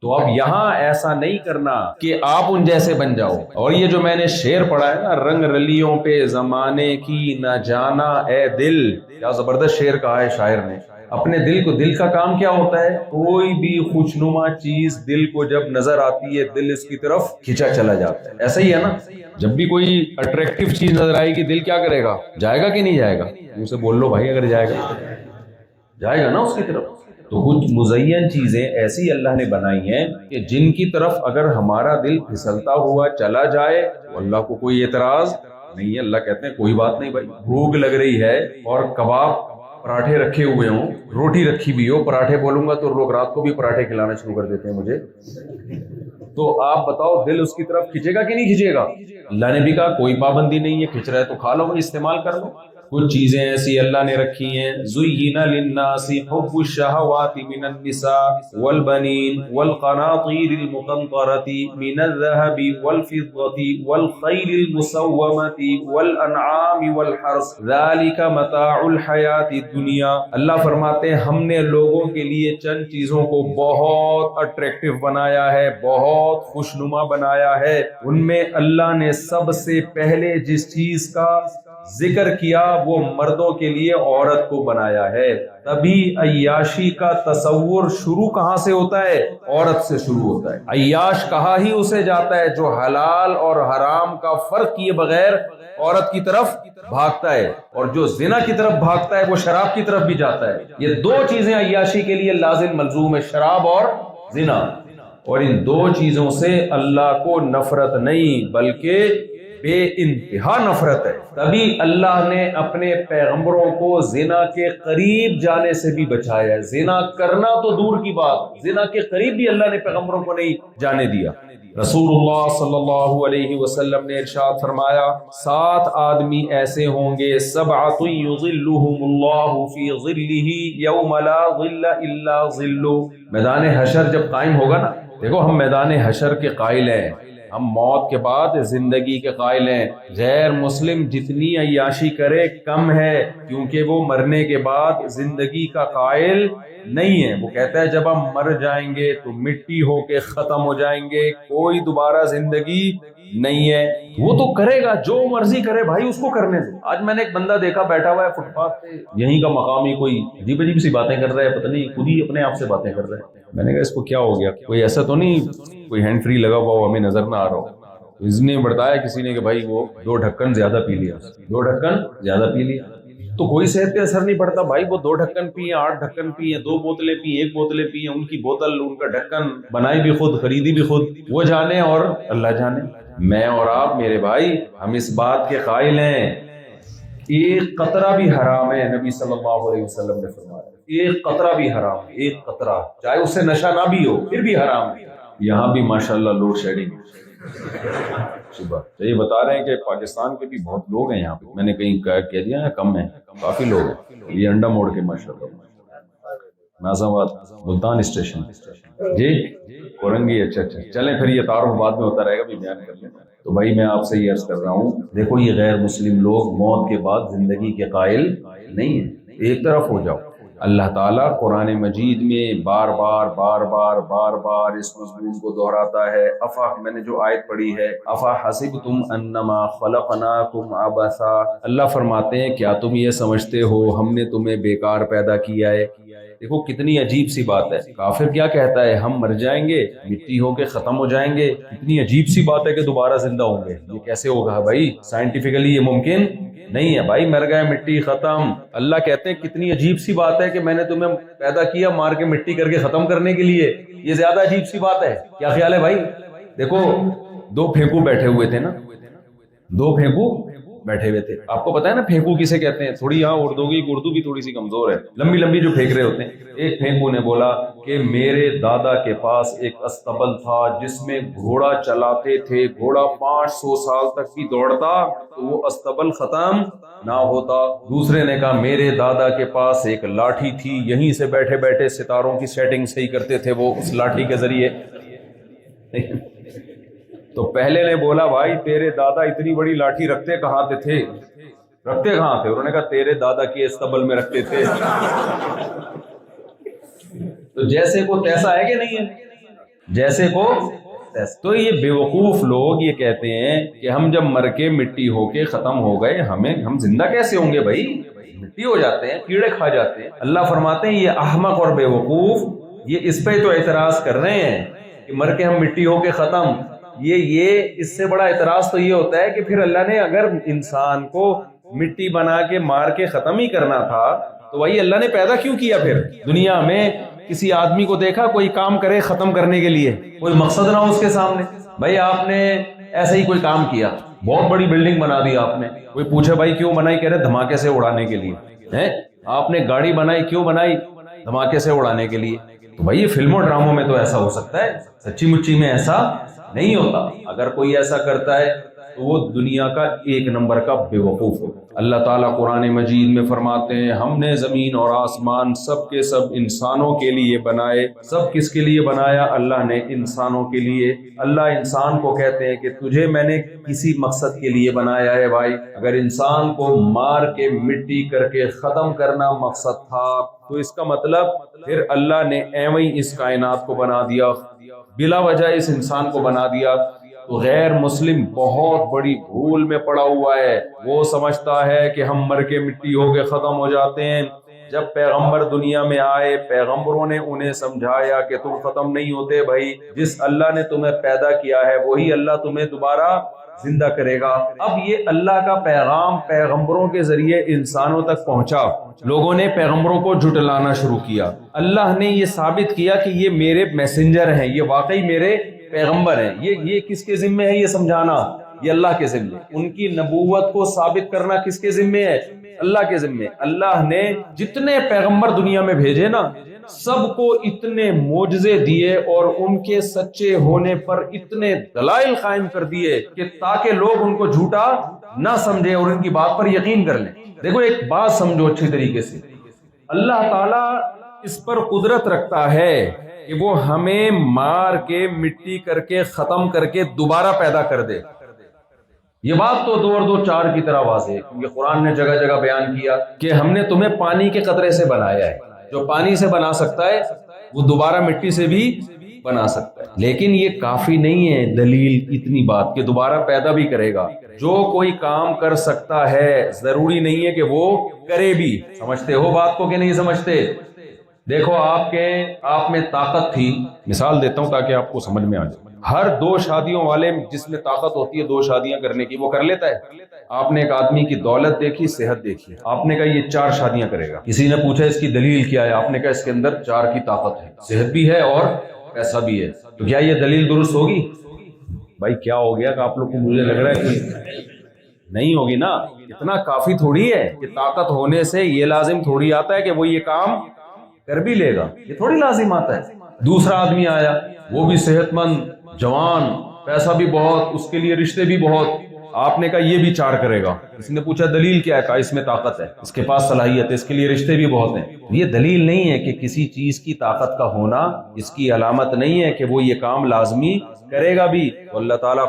تو اب یہاں ایسا نہیں کرنا کہ آپ ان جیسے بن جاؤ۔ اور یہ جو میں نے شعر پڑھا ہے نا، رنگ رلیوں پہ زمانے کی نہ جانا اے دل، کیا زبردست شعر کہا ہے شاعر نے۔ اپنے دل کو، دل کا کام کیا ہوتا ہے؟ کوئی بھی خوشنما چیز دل کو جب نظر آتی ہے دل اس کی طرف کھینچا چلا جاتا ہے، ایسا ہی ہے نا؟ جب بھی کوئی اٹریکٹیو چیز نظر آئے گی دل کیا کرے گا؟ جائے گا کہ نہیں جائے گا؟ اسے بول لو بھائی، اگر جائے گا جائے گا نا اس کی طرف۔ تو کچھ مزین چیزیں ایسی اللہ نے بنائی ہیں کہ جن کی طرف اگر ہمارا دل پھسلتا ہوا چلا جائے تو اللہ کو کوئی اعتراض نہیں ہے۔ اللہ کہتے ہیں کوئی بات نہیں بھائی، بھوک لگ رہی ہے اور کباب پراٹھے رکھے ہوئے ہوں، روٹی رکھی بھی ہو، پراٹھے بولوں گا تو لوگ رات کو بھی پراٹھے کھلانا شروع کر دیتے ہیں مجھے، تو آپ بتاؤ دل اس کی طرف کھینچے گا کہ نہیں کھینچے گا؟ اللہ نے بھی کہا کوئی پابندی نہیں ہے، کھینچ رہا ہے تو کھا لو، استعمال کر لو۔ کچھ چیزیں ایسی اللہ نے رکھی ہیں، زُيِّنَ لِلنَّاسِ حُبُّ الشَّهَوَاتِ مِنَ النِّسَاءِ وَالْبَنِينَ وَالْقَنَاطِيرِ الْمُقَنطَرَةِ مِنَ الذَّهَبِ وَالْفِضَّةِ وَالْخَيْلِ الْمُسَوَّمَةِ وَالْأَنْعَامِ وَالْحَرْثِ ذَلِكَ مَتَاعُ الْحَيَاةِ الدُّنْيَا۔ اللہ فرماتے ہیں ہم نے لوگوں کے لیے چند چیزوں کو بہت اٹریکٹیو بنایا ہے، بہت خوشنما بنایا ہے۔ ان میں اللہ نے سب سے پہلے جس چیز کا ذکر کیا وہ مردوں کے لیے عورت کو بنایا ہے۔ تبھی عیاشی کا تصور شروع کہاں سے ہوتا ہے؟ عورت سے شروع ہوتا ہے۔ عیاش کہا ہی اسے جاتا ہے جو حلال اور حرام کا فرق کیے بغیر عورت کی طرف بھاگتا ہے، اور جو زنا کی طرف بھاگتا ہے وہ شراب کی طرف بھی جاتا ہے۔ یہ دو چیزیں عیاشی کے لیے لازم ملزوم ہے، شراب اور زنا۔ اور ان دو چیزوں سے اللہ کو نفرت نہیں بلکہ بے انتہا نفرت ہے۔ تبھی اللہ نے اپنے پیغمبروں کو زنا کے قریب جانے سے بھی بچایا ہے۔ زنا کرنا تو دور کی بات، زنا کے قریب بھی اللہ نے پیغمبروں کو نہیں جانے دیا۔ رسول اللہ صلی اللہ علیہ وسلم نے ارشاد فرمایا 7 آدمی ایسے ہوں گے، 7 یظلهم اللہ فی ظلہ یوم لا ظل الا ظلہ۔ میدان حشر جب قائم ہوگا نا، دیکھو ہم میدان حشر کے قائل ہیں، ہم موت کے بعد زندگی کے قائل ہیں۔ غیر مسلم جتنی عیاشی کرے کم ہے، کیونکہ وہ مرنے کے بعد زندگی کا قائل نہیں ہے۔ وہ کہتا ہے جب ہم مر جائیں گے تو مٹی ہو کے ختم ہو جائیں گے، کوئی دوبارہ زندگی نہیں ہے۔ وہ تو کرے گا جو مرضی کرے بھائی، اس کو کرنے دو۔ آج میں نے ایک بندہ دیکھا بیٹھا ہوا ہے فٹ پاتھ پہ، یہیں کا مقامی، کوئی عجیب عجیب سی باتیں کر رہا ہے، پتہ نہیں خود ہی اپنے آپ سے باتیں کر رہا ہے۔ میں نے کہا اس کو کیا ہو گیا, کوئی ایسا تو نہیں کوئی ہینڈ فری لگا ہوا ہو ہمیں نظر نہ آ رہا ہو. تو اس نے بتایا کسی نے کہ بھائی وہ 2 ڈھکن زیادہ پی لیا, 2 ڈھکن زیادہ پی لیا. تو کوئی صحت پہ اثر نہیں پڑتا بھائی, وہ 2 ڈھکن پیے, 8 ڈھکن پیے, 2 بوتلیں پی, 1 بوتلیں پی, ان کی بوتل ان کا ڈھکن بنائی بھی خود, خریدی بھی خود, وہ جانے اور اللہ جانے. میں اور آپ میرے بھائی ہم اس بات کے قائل ہیں ایک قطرہ بھی حرام ہے. نبی صلی اللہ علیہ وسلم نے فرمایا ایک قطرہ بھی حرام ہے, ایک قطرہ, چاہے اس سے نشہ نہ بھی ہو پھر بھی حرام ہے. یہاں بھی ماشاءاللہ لوڈ شیڈنگ صبح. تو یہ بتا رہے ہیں کہ پاکستان کے بھی بہت لوگ ہیں یہاں پہ, میں نے کہیں کہہ دیا ہے کم ہے, کافی لوگ ہیں. یہ انڈا موڑ کے ماشاءاللہ ناظم آباد ملتان اسٹیشن جی اورنگی. اچھا چلیں پھر یہ تعارف بعد میں ہوتا رہے گا, بھی بیان کر لیں. تو بھائی میں آپ سے یہ عرض کر رہا ہوں, دیکھو یہ غیر مسلم لوگ موت کے بعد زندگی کے قائل نہیں ہیں. ایک طرف ہو جاؤ. اللہ تعالیٰ قرآن مجید میں بار بار اس مضمون کو دہراتا ہے. میں نے جو آیت پڑھی ہے, افا حسبتم انما خلقناکم عبثا, اللہ فرماتے ہیں کیا تم یہ سمجھتے ہو ہم نے تمہیں بیکار پیدا کیا ہے. دیکھو کتنی عجیب سی بات ہے. کافر کیا کہتا ہے ہم مر جائیں گے, مٹی ہو کے ختم ہو جائیں گے. کتنی عجیب سی بات ہے کہ دوبارہ زندہ ہوں گے. یہ کیسے ہوگا بھائی, سائنٹیفکلی یہ ممکن نہیں ہے بھائی. مر گئے مٹی ختم. اللہ کہتے ہیں کتنی عجیب سی بات ہے کہ میں نے تمہیں پیدا کیا مار کے مٹی کر کے ختم کرنے کے لیے. یہ زیادہ عجیب سی بات ہے. کیا خیال ہے بھائی؟ دیکھو 2 پھینکو بیٹھے ہوئے تھے نا, 2 پھینکو بیٹھے ہوئے تھے. آپ کو پتا ہے نا پھینکو کسے کہتے ہیں؟ تھوڑی یہاں اردو بھی تھوڑی سی کمزور ہے, لمبی جو پھینک رہے ہوتے ہیں. ایک پھینکو نے بولا کہ میرے دادا کے پاس ایک استبل تھا جس میں گھوڑا چلاتے تھے, گھوڑا 500 سال تک بھی دوڑتا تو وہ استبل ختم نہ ہوتا. دوسرے نے کہا میرے دادا کے پاس ایک لاٹھی تھی, یہیں سے بیٹھے بیٹھے ستاروں کی سیٹنگ صحیح کرتے تھے وہ اس لاٹھی کے ذریعے. تو پہلے نے بولا بھائی تیرے دادا اتنی بڑی لاٹھی رکھتے کہاں تھے؟ انہوں نے کہا تیرے دادا کی استبل میں رکھتے تھے. تو جیسے کو تیسا ہے کہ نہیں ہے, جیسے کو تیسا. تو یہ بیوقوف لوگ یہ کہتے ہیں کہ ہم جب مر کے مٹی ہو کے ختم ہو گئے ہم زندہ کیسے ہوں گے بھائی, مٹی ہو جاتے ہیں, کیڑے کھا جاتے ہیں. اللہ فرماتے ہیں یہ احمق اور بیوقوف یہ اس پہ تو اعتراض کر رہے ہیں کہ مر کے ہم مٹی ہو کے ختم. یہ اس سے بڑا اعتراض تو یہ ہوتا ہے کہ پھر اللہ نے اگر انسان کو مٹی بنا کے مار کے ختم ہی کرنا تھا تو وہی اللہ نے پیدا کیوں کیا پھر دنیا میں؟ کسی آدمی کو دیکھا کوئی کام کرے ختم کرنے کے لیے, کوئی مقصد نہ ہو اس کے سامنے. بھائی آپ نے ایسا ہی کوئی کام کیا, بہت بڑی بلڈنگ بنا دی آپ نے, کوئی پوچھے بھائی کیوں بنائی, کہہ رہے دھماکے سے اڑانے کے لیے. آپ نے گاڑی بنائی, کیوں بنائی؟ دھماکے سے اڑانے کے لیے. تو بھائی یہ فلموں ڈراموں میں تو ایسا ہو سکتا ہے, سچی مچی میں ایسا نہیں ہوتا. اگر کوئی ایسا کرتا ہے تو وہ دنیا کا 1 نمبر کا بے وقوف ہوگا. اللہ تعالیٰ قرآن مجید میں فرماتے ہیں ہم نے زمین اور آسمان سب کے سب انسانوں کے لیے بنائے. سب کس کے لیے بنایا؟ اللہ نے انسانوں کے لیے. اللہ انسان کو کہتے ہیں کہ تجھے میں نے کسی مقصد کے لیے بنایا ہے بھائی. اگر انسان کو مار کے مٹی کر کے ختم کرنا مقصد تھا تو اس کا مطلب پھر اللہ نے ایویں اس کائنات کو بنا دیا, بلا وجہ اس انسان کو بنا دیا. تو غیر مسلم بہت بڑی بھول میں پڑا ہوا ہے. وہ سمجھتا ہے کہ ہم مر کے مٹی ہو کے ختم ہو جاتے ہیں. جب پیغمبر دنیا میں آئے پیغمبروں نے انہیں سمجھایا کہ تم ختم نہیں ہوتے بھائی, جس اللہ نے تمہیں پیدا کیا ہے وہی اللہ تمہیں دوبارہ زندہ کرے گا. اب یہ اللہ کا پیغام پیغمبروں کے ذریعے انسانوں تک پہنچا, لوگوں نے پیغمبروں کو جھٹلانا شروع کیا. اللہ نے یہ ثابت کیا کہ یہ میرے میسنجر ہیں, یہ واقعی میرے پیغمبر ہیں. یہ کس کے ذمہ ہے یہ سمجھانا؟ یہ اللہ کے ذمہ. ان کی نبوت کو ثابت کرنا کس کے ذمہ ہے؟ اللہ کے ذمہ. اللہ نے جتنے پیغمبر دنیا میں بھیجے نا سب کو اتنے معجزے دیے اور ان کے سچے ہونے پر اتنے دلائل قائم کر دیے کہ تاکہ لوگ ان کو جھوٹا نہ سمجھے اور ان کی بات پر یقین کر لیں. دیکھو ایک بات سمجھو اچھی طریقے سے, اللہ تعالیٰ اس پر قدرت رکھتا ہے کہ وہ ہمیں مار کے مٹی کر کے ختم کر کے دوبارہ پیدا کر دے. یہ بات تو 2 اور 2 4 کی طرح واضح ہے, کیونکہ قرآن نے جگہ جگہ بیان کیا کہ ہم نے تمہیں پانی کے قطرے سے بنایا ہے. جو پانی سے بنا سکتا ہے وہ دوبارہ مٹی سے بھی بنا سکتا ہے. لیکن یہ کافی نہیں ہے دلیل اتنی بات کہ دوبارہ پیدا بھی کرے گا. جو کوئی کام کر سکتا ہے ضروری نہیں ہے کہ وہ کرے بھی. سمجھتے ہو بات کو کہ نہیں سمجھتے؟ دیکھو آپ میں طاقت تھی، مثال دیتا ہوں تاکہ آپ کو سمجھ میں آ جائے. ہر 2 شادیوں والے جس میں طاقت ہوتی ہے 2 شادیاں کرنے کی، وہ کر لیتا ہے. آپ نے ایک آدمی کی دولت دیکھی، صحت دیکھی، آپ نے کہا یہ 4 شادیاں کرے گا. کسی نے پوچھا اس کی دلیل کیا ہے، آپ نے کہا اس کے اندر 4 کی طاقت ہے، صحت بھی ہے اور پیسہ بھی ہے. تو کیا یہ دلیل درست ہوگی؟ بھائی کیا ہو گیا کہ آپ لوگ کو مجھے لگ رہا ہے کہ نہیں ہوگی نا. اتنا کافی تھوڑی ہے کہ طاقت ہونے سے یہ لازم تھوڑی آتا ہے کہ وہ یہ کام کر بھی لے گا، یہ تھوڑی لازم آتا ہے. دوسرا آدمی آیا، وہ بھی صحت مند، جوان، پیسہ بھی بہت، اس کے لیے رشتے بھی بہت. آپ نے کہا یہ بھی 4 کرے گا. کسی نے پوچھا دلیل کیا ہے، کہا اس میں طاقت ہے، اس کے پاس صلاحیت ہے، اس کے لیے رشتے بھی بہت ہیں. یہ دلیل نہیں ہے کہ کسی چیز کی طاقت کا ہونا اس کی علامت نہیں ہے کہ وہ یہ کام لازمی کرے گا بھی. اللہ تعالیٰ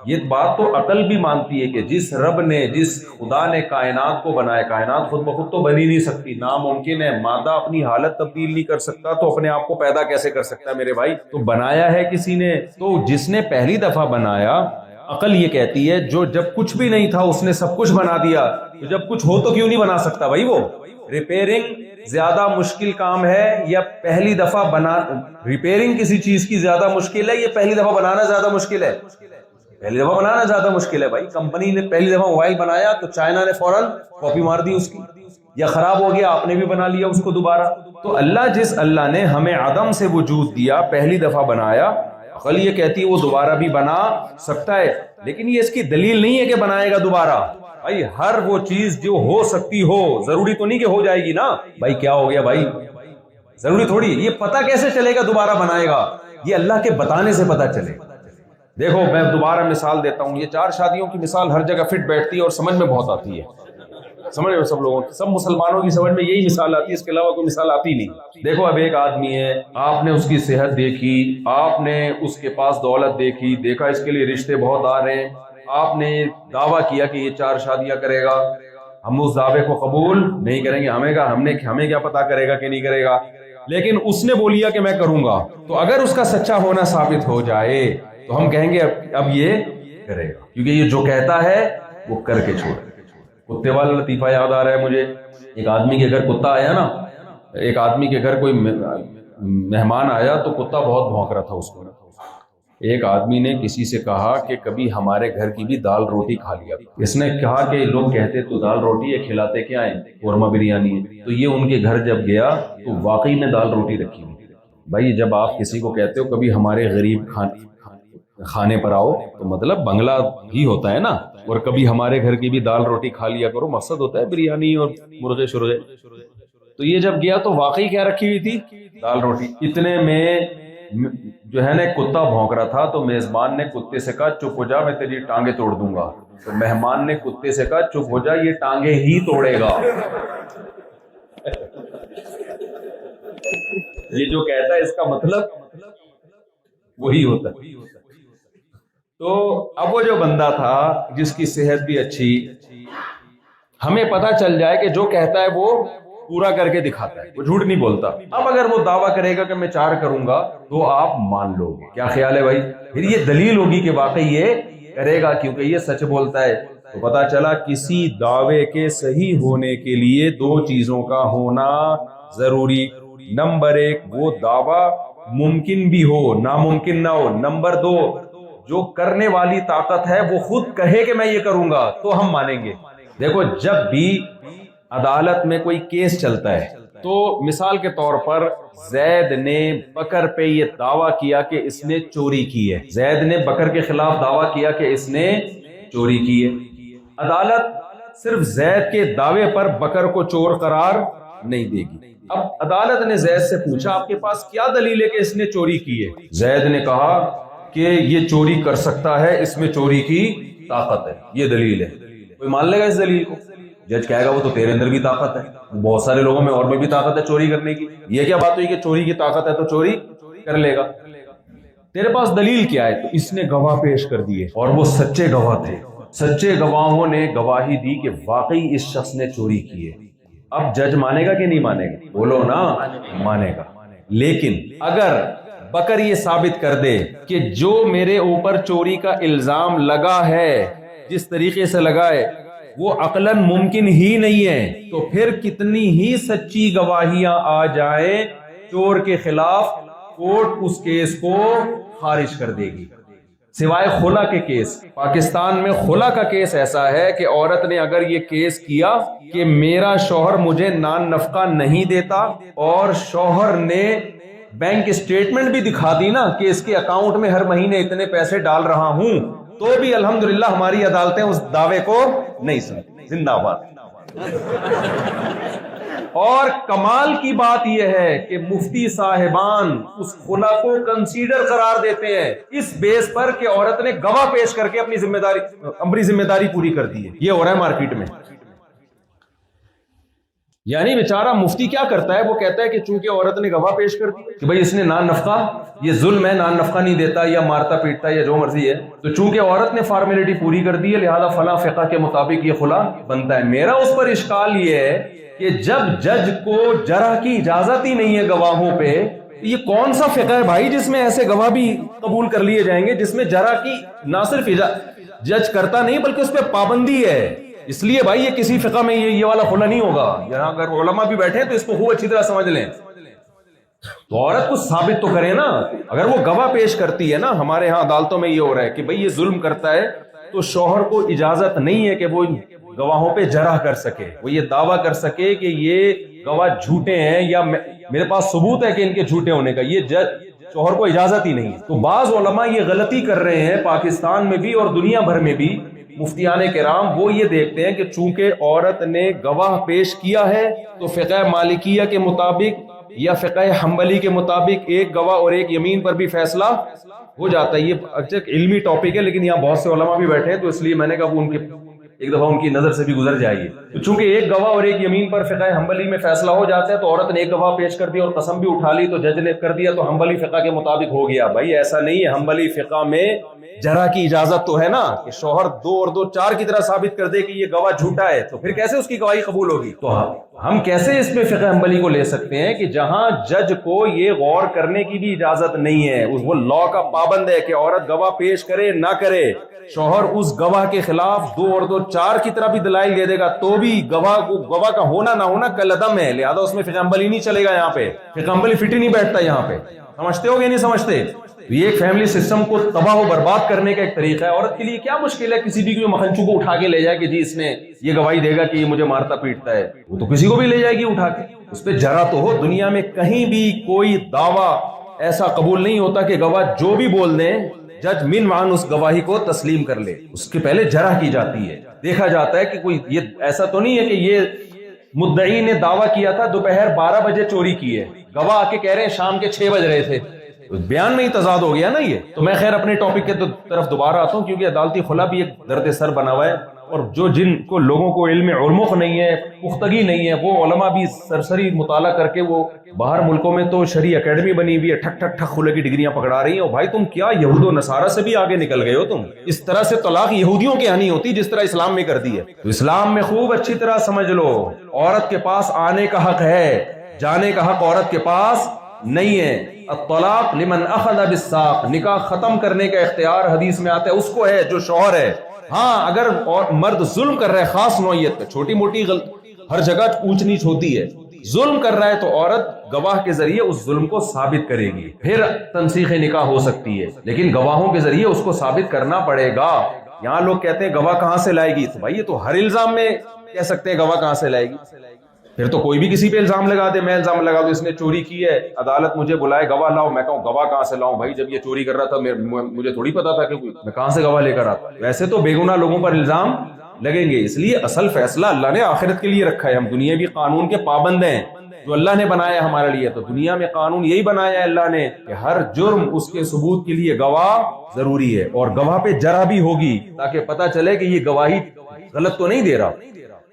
یہ بات تو عقل بھی مانتی ہے کہ جس رب نے، جس خدا نے کائنات کو بنایا، کائنات خود بخود تو بنی نہیں سکتی، ناممکن ہے. مادہ اپنی حالت تبدیل نہیں کر سکتا تو اپنے آپ کو پیدا کیسے کر سکتا ہے میرے بھائی؟ تو بنایا ہے کسی نے. تو جس نے پہلی دفعہ بنایا، عقل یہ کہتی ہے جو جب کچھ بھی نہیں تھا اس نے سب کچھ بنا دیا، تو جب کچھ ہو تو کیوں نہیں بنا سکتا بھائی؟ وہ ریپیئرنگ زیادہ مشکل کام ہے یا پہلی دفعہ ریپیئرنگ کسی چیز کی زیادہ مشکل ہے یا پہلی دفعہ بنانا زیادہ مشکل ہے؟ پہلی دفعہ بنانا زیادہ مشکل ہے بھائی. کمپنی نے پہلی دفعہ موبائل بنایا تو چائنا نے فوراً کاپی مار دی اس کی، یا خراب ہو گیا آپ نے بھی بنا لیا اس کو دوبارہ. تو جس اللہ نے ہمیں عدم سے وجود دیا، پہلی دفعہ بنایا، عقل یہ کہتی ہے وہ دوبارہ بھی بنا سکتا ہے، لیکن یہ اس کی دلیل نہیں ہے کہ بنائے گا دوبارہ. بھائی ہر وہ چیز جو ہو سکتی ہو، ضروری تو نہیں کہ ہو جائے گی نا. بھائی کیا ہو گیا بھائی؟ ضروری تھوڑی. یہ پتہ کیسے چلے گا دوبارہ بنائے گا؟ یہ اللہ کے بتانے سے پتہ چلے. دیکھو میں دوبارہ مثال دیتا ہوں. یہ 4 شادیوں کی مثال ہر جگہ فٹ بیٹھتی ہے اور سمجھ میں بہت آتی ہے. سمجھ رہے ہو؟ سب لوگوں کی، سب مسلمانوں کی سمجھ میں یہی مثال آتی ہے، اس کے علاوہ کوئی مثال آتی نہیں. دیکھو اب ایک آدمی ہے، آپ نے اس کی صحت دیکھی، آپ نے اس کے پاس دولت دیکھی، دیکھا اس کے لیے رشتے بہت آ رہے ہیں، آپ نے دعویٰ کیا کہ یہ 4 شادیاں کرے گا. ہم اس دعوے کو قبول نہیں کریں گے. ہمیں کیا پتا کرے گا کہ نہیں کرے گا، لیکن اس نے بولیا کہ میں کروں گا. تو اگر اس کا سچا ہونا ثابت ہو جائے تو ہم کہیں گے اب یہ کرے گا، کیونکہ یہ جو کہتا ہے وہ کر کے چھوڑے. کتے والا لطیفہ یاد آ رہا ہے مجھے. ایک آدمی کے گھر کتا آیا نا، ایک آدمی کے گھر کوئی مہمان آیا تو کتا بہت بھونک رہا تھا اس کو. ایک آدمی نے کسی سے کہا کہ کبھی ہمارے گھر کی بھی دال روٹی کھا لیا. اس نے کہا کہ لوگ کہتے تو دال روٹی ہے، کھلاتے کیا ہے؟ قورمہ بریانی ہے. تو یہ ان کے گھر جب گیا تو واقعی میں دال روٹی رکھی ہوئی. بھائی جب آپ کسی کو کہتے ہو کبھی ہمارے غریب کھانے پر آؤ تو مطلب بنگلہ ہی ہوتا ہے نا، اور کبھی ہمارے گھر کی بھی دال روٹی کھا لیا کرو، مقصد ہوتا ہے بریانی اور مرغے شرغے. تو یہ جب گیا تو واقعی کیا رکھی ہوئی تھی؟ دال روٹی. اتنے میں جو ہے نا کتا بھونک رہا تھا تو میزبان نے کتے سے کہا چپ ہو جا، میں تیری ٹانگیں توڑ دوں گا. تو مہمان نے کتے سے کہا چپ ہو جا، یہ ٹانگیں ہی توڑے گا. یہ جو کہتا ہے اس کا مطلب وہی ہوتا ہے. تو اب وہ جو بندہ تھا جس کی صحت بھی اچھی، ہمیں پتا چل جائے کہ جو کہتا ہے وہ پورا کر کے دکھاتا ہے، وہ جھوٹ نہیں بولتا. اب اگر وہ دعویٰ کرے گا کہ میں 4 کروں گا تو آپ مان لو گے. کیا خیال ہے بھائی؟ پھر یہ دلیل ہوگی کہ واقعی یہ کرے گا کیونکہ یہ سچ بولتا ہے. تو پتا چلا کسی دعوے کے صحیح ہونے کے لیے 2 چیزوں کا ہونا ضروری. نمبر 1 وہ دعویٰ ممکن بھی ہو، ناممکن نہ ہو. نمبر 2 جو کرنے والی طاقت ہے وہ خود کہے کہ میں یہ کروں گا تو ہم مانیں گے. دیکھو جب بھی عدالت میں کوئی کیس چلتا ہے تو مثال کے طور پر زید نے بکر پہ یہ دعویٰ کیا کہ اس نے چوری کی ہے، زید نے بکر کے خلاف دعویٰ کیا کہ اس نے چوری کی ہے. عدالت صرف زید کے دعوے پر بکر کو چور قرار نہیں دے گی. اب عدالت نے زید سے پوچھا آپ کے پاس کیا دلیل ہے کہ اس نے چوری کی ہے؟ زید نے کہا کہ یہ چوری کر سکتا ہے، اس میں چوری کی طاقت ہے، یہ دلیل ہے. کوئی مان لے گا اس دلیل کو؟ جج کہے گا وہ تو تیرے اندر بھی طاقت ہے، بہت سارے لوگوں میں اور میں بھی طاقت ہے چوری کرنے کی. یہ کیا بات ہوئی کہ چوری کی طاقت ہے تو چوری کر لے گا؟ تیرے پاس دلیل کیا ہے؟ تو اس نے گواہ پیش کر دیے اور وہ سچے گواہ تھے. سچے گواہوں نے گواہی دی کہ واقعی اس شخص نے چوری کی ہے. اب جج مانے گا کہ نہیں مانے گا؟ بولو نا، مانے گا. لیکن اگر بکر یہ ثابت کر دے کہ جو میرے اوپر چوری کا الزام لگا ہے جس طریقے سے لگا ہے وہ عقلاً ممکن ہی نہیں ہے، تو پھر کتنی ہی سچی گواہیاں آ جائیں چور کے خلاف کورٹ اس کیس کو خارج کر دے گی سوائے خلا کے کیس. پاکستان میں خلا کا کیس ایسا ہے کہ عورت نے اگر یہ کیس کیا کہ میرا شوہر مجھے نان نفقہ نہیں دیتا اور شوہر نے بینک اسٹیٹمنٹ بھی دکھا دی نا کہ اس کے اکاؤنٹ میں ہر مہینے اتنے پیسے ڈال رہا ہوں, تو بھی الحمدللہ ہماری عدالتیں اس دعوے کو نہیں سنتی. زندہ باد. اور کمال کی بات یہ ہے کہ مفتی صاحبان اس خلا کو کنسیڈر قرار دیتے ہیں اس بیس پر کہ عورت نے گواہ پیش کر کے اپنی ذمہ داری پوری کر دی ہے. یہ ہو رہا ہے مارکیٹ میں. یعنی بیچارہ مفتی کیا کرتا ہے, وہ کہتا ہے کہ چونکہ عورت نے گواہ پیش کر دی کہ بھائی اس نے نان نفقہ, یہ ظلم ہے, نان نفقہ نہیں دیتا یا مارتا پیٹتا یا جو مرضی ہے, تو چونکہ عورت نے فارمیلٹی پوری کر دی ہے لہذا فلاں فقہ کے مطابق یہ خلا بنتا ہے. میرا اس پر اشکال یہ ہے کہ جب جج کو جرح کی اجازت ہی نہیں ہے گواہوں پہ, یہ کون سا فقہ ہے بھائی جس میں ایسے گواہ بھی قبول کر لیے جائیں گے جس میں جرح کی نہ صرف جج کرتا نہیں بلکہ اس پہ پابندی ہے. اس لیے بھائی یہ کسی فقہ میں یہ والا خلا نہیں ہوگا. یہاں اگر علماء بھی بیٹھے تو اس کو خوب اچھی طرح سمجھ لیں. تو عورت کو ثابت تو کرے نا, اگر وہ گواہ پیش کرتی ہے نا, ہمارے ہاں عدالتوں میں یہ ہو رہا ہے کہ بھئی یہ ظلم کرتا ہے تو شوہر کو اجازت نہیں ہے کہ وہ گواہوں پہ جرح کر سکے, وہ یہ دعویٰ کر سکے کہ یہ گواہ جھوٹے ہیں یا میرے پاس ثبوت ہے کہ ان کے جھوٹے ہونے کا, یہ شوہر کو اجازت ہی نہیں. تو بعض علماء یہ غلطی کر رہے ہیں پاکستان میں بھی اور دنیا بھر میں بھی. مفتیان کرام وہ یہ دیکھتے ہیں کہ چونکہ عورت نے گواہ پیش کیا ہے تو فقہ مالکیہ کے مطابق یا فقہ حنبلی کے مطابق ایک گواہ اور ایک یمین پر بھی فیصلہ ہو جاتا ہے. یہ اچھا علمی ٹاپک ہے لیکن یہاں بہت سے علماء بھی بیٹھے ہیں تو اس لیے میں نے کہا وہ ان کے ایک دفعہ ان کی نظر سے بھی گزر جائیے. تو چونکہ ایک گواہ اور ایک یمین پر فقہ حنبلی میں فیصلہ ہو جاتا ہے تو عورت نے ایک گواہ پیش کر دیا اور قسم بھی اٹھا لی تو جج نے کر دیا تو حنبلی فقہ کے مطابق ہو گیا. بھائی ایسا نہیں ہے, حنبلی فقہ میں جرح کی اجازت تو ہے نا کہ شوہر 2 اور 2 4 کی طرح ثابت کر دے کہ یہ گواہ جھوٹا ہے, تو پھر کیسے اس کی گواہی قبول ہوگی. تو ہم کیسے اس میں فقہ حنبلی کو لے سکتے ہیں کہ جہاں جج کو یہ غور کرنے کی بھی اجازت نہیں ہے, وہ لا کا پابند ہے کہ عورت گواہ پیش کرے نہ کرے, شوہر اس گواہ کے خلاف 2 اور 2 4 کی طرح بھی دلائل دے دے گا تو بھی گواہ کا ہونا نہ ہونا کالعدم ہے, لہذا اس میں فقہ حنبلی نہیں چلے گا. یہاں پہ فقہ حنبلی فٹ ہی نہیں بیٹھتا. یہاں پہ سمجھتے ہو گے نہیں سمجھتے؟ یہ ایک فیملی سسٹم کو تباہ و برباد کرنے کا ایک طریقہ ہے. عورت کے لیے کیا مشکل ہے کسی بھی کوئی مکھنچو کو اٹھا کے لے جائے کہ جی اس نے یہ گواہی دے گا کہ یہ مجھے مارتا پیٹتا ہے, وہ تو کسی کو بھی لے جائے گی اٹھا کے, اس پہ جرح تو ہو. دنیا میں کہیں بھی کوئی دعویٰ ایسا قبول نہیں ہوتا کہ گواہ جو بھی بول دیں جج من معن اس گواہی کو تسلیم کر لے, اس کے پہلے جرح کی جاتی ہے. دیکھا جاتا ہے کہ کوئی یہ ایسا تو نہیں ہے کہ یہ مدعی نے دعویٰ کیا تھا دوپہر 12 بجے چوری کی ہے, گواہ آ کے کہہ رہے ہیں شام کے 6 بج رہے تھے, بیان میں ہی تضاد ہو گیا نا یہ. تو میں خیر اپنے ٹاپک کے طرف دوبارہ آتا ہوں کیونکہ عدالتی خلا بھی ایک درد سر بنا ہوا ہے, اور جن کو لوگوں کو علم علمق نہیں ہے, پختگی نہیں ہے, وہ علماء بھی سرسری مطالعہ کر کے وہ باہر ملکوں میں تو شرعی اکیڈمی بنی ہوئی ہے, ٹھک ٹھک ٹھک خلے کی ڈگریاں پکڑا رہی ہیں. اور بھائی تم کیا یہود و نصارہ سے بھی آگے نکل گئے ہو, تم اس طرح سے طلاق یہودیوں کے یہاں نہیں ہوتی جس طرح اسلام میں کر دی ہے. تو اسلام میں خوب اچھی طرح سمجھ لو, عورت کے پاس آنے کا حق ہے, جانے کا حق عورت کے پاس نہیں ہے. الطلاق لمن اخذ بالساق, نکاح ختم کرنے کا اختیار حدیث میں آتا ہے اس کو ہے جو شوہر ہے. ہاں اگر مرد ظلم کر رہا ہے خاص نوعیت پہ, چھوٹی موٹی ہر جگہ اونچ نیچ ہوتی ہے, ظلم کر رہا ہے تو عورت گواہ کے ذریعے اس ظلم کو ثابت کرے گی, پھر تنسیخ نکاح ہو سکتی ہے, لیکن گواہوں کے ذریعے اس کو ثابت کرنا پڑے گا. یہاں لوگ کہتے ہیں گواہ کہاں سے لائے گی, تو بھائی یہ تو ہر الزام میں کہہ سکتے ہیں گواہ کہاں سے لائے گی. پھر تو کوئی بھی کسی پہ الزام لگا دے, میں الزام لگا دوں اس نے چوری کی ہے, عدالت مجھے بلائے گواہ لاؤ, میں کہوں گواہ کہاں سے لاؤں, بھائی جب یہ چوری کر رہا تھا مجھے تھوڑی پتا تھا کہ میں کہاں سے گواہ لے کر آتا. ویسے تو بے گناہ لوگوں پر الزام لگیں گے, اس لیے اصل فیصلہ اللہ نے آخرت کے لیے رکھا ہے. ہم دنیاوی قانون کے پابند ہیں جو اللہ نے بنایا ہمارے لیے, تو دنیا میں قانون یہی بنایا ہے اللہ نے کہ ہر جرم اس کے ثبوت کے لیے گواہ ضروری ہے, اور گواہ پہ جرح بھی ہوگی تاکہ پتہ چلے کہ یہ گواہی غلط تو نہیں دے رہا.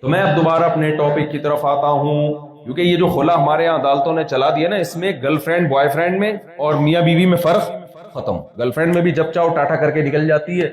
تو میں اب دوبارہ اپنے ٹاپک کی طرف آتا ہوں, کیونکہ یہ جو خلا ہمارے یہاں عدالتوں نے چلا دیا نا, اس میں گرل فرینڈ بوائے فرینڈ میں اور میاں بیوی میں فرق ختم. گرل فرینڈ میں بھی جب چاہو ٹاٹا کر کے نکل جاتی ہے,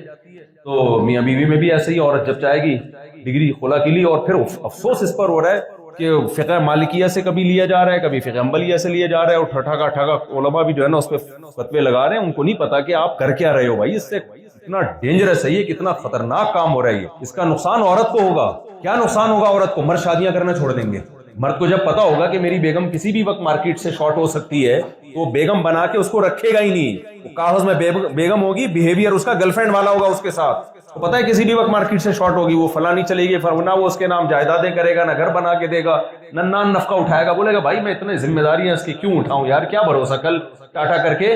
تو میاں بیوی میں بھی ایسے ہی, عورت جب چاہے گی ڈگری خلا کے لیے. اور پھر افسوس اس پر ہو رہا ہے کہ فقہ مالکیہ سے کبھی لیا جا رہا ہے, کبھی فقہ حنبلیہ سے لیا جا رہا ہے, اور ٹھٹا ٹھگا علماء بھی جو ہے نا اس پہ فتوے لگا رہے ہیں. ان کو نہیں پتا کہ آپ کر کیا رہے ہو. بھائی اس سے کتنا ڈینجرس ہے یہ, کتنا خطرناک کام ہو رہا ہے یہ. اس کا نقصان عورت کو ہوگا. کیا نقصان ہوگا عورت کو؟ مرد شادیاں کرنا چھوڑ دیں گے, مرد کو جب پتا ہوگا کہ میری بیگم کسی بھی وقت مارکیٹ سے شارٹ ہو سکتی ہے تو وہ بیگم بنا کے اس کو رکھے گا ہی نہیں. وہ کاغذ میں بیگم ہوگی, بیہیویئر اس کا گرل فرینڈ والا ہوگا اس کے ساتھ. تو پتا ہے کسی بھی وقت مارکیٹ سے شارٹ ہوگی, وہ فلاں نہیں چلے گی, نہ وہ اس کے نام جائیدادیں کرے گا, نہ گھر بنا کے دے گا, نہ نان نفقہ اٹھائے گا. بولے گا بھائی میں اتنے ذمہ داریاں اس کی کیوں اٹھاؤں یار, کیا بھروسہ کل ٹاٹا کر کے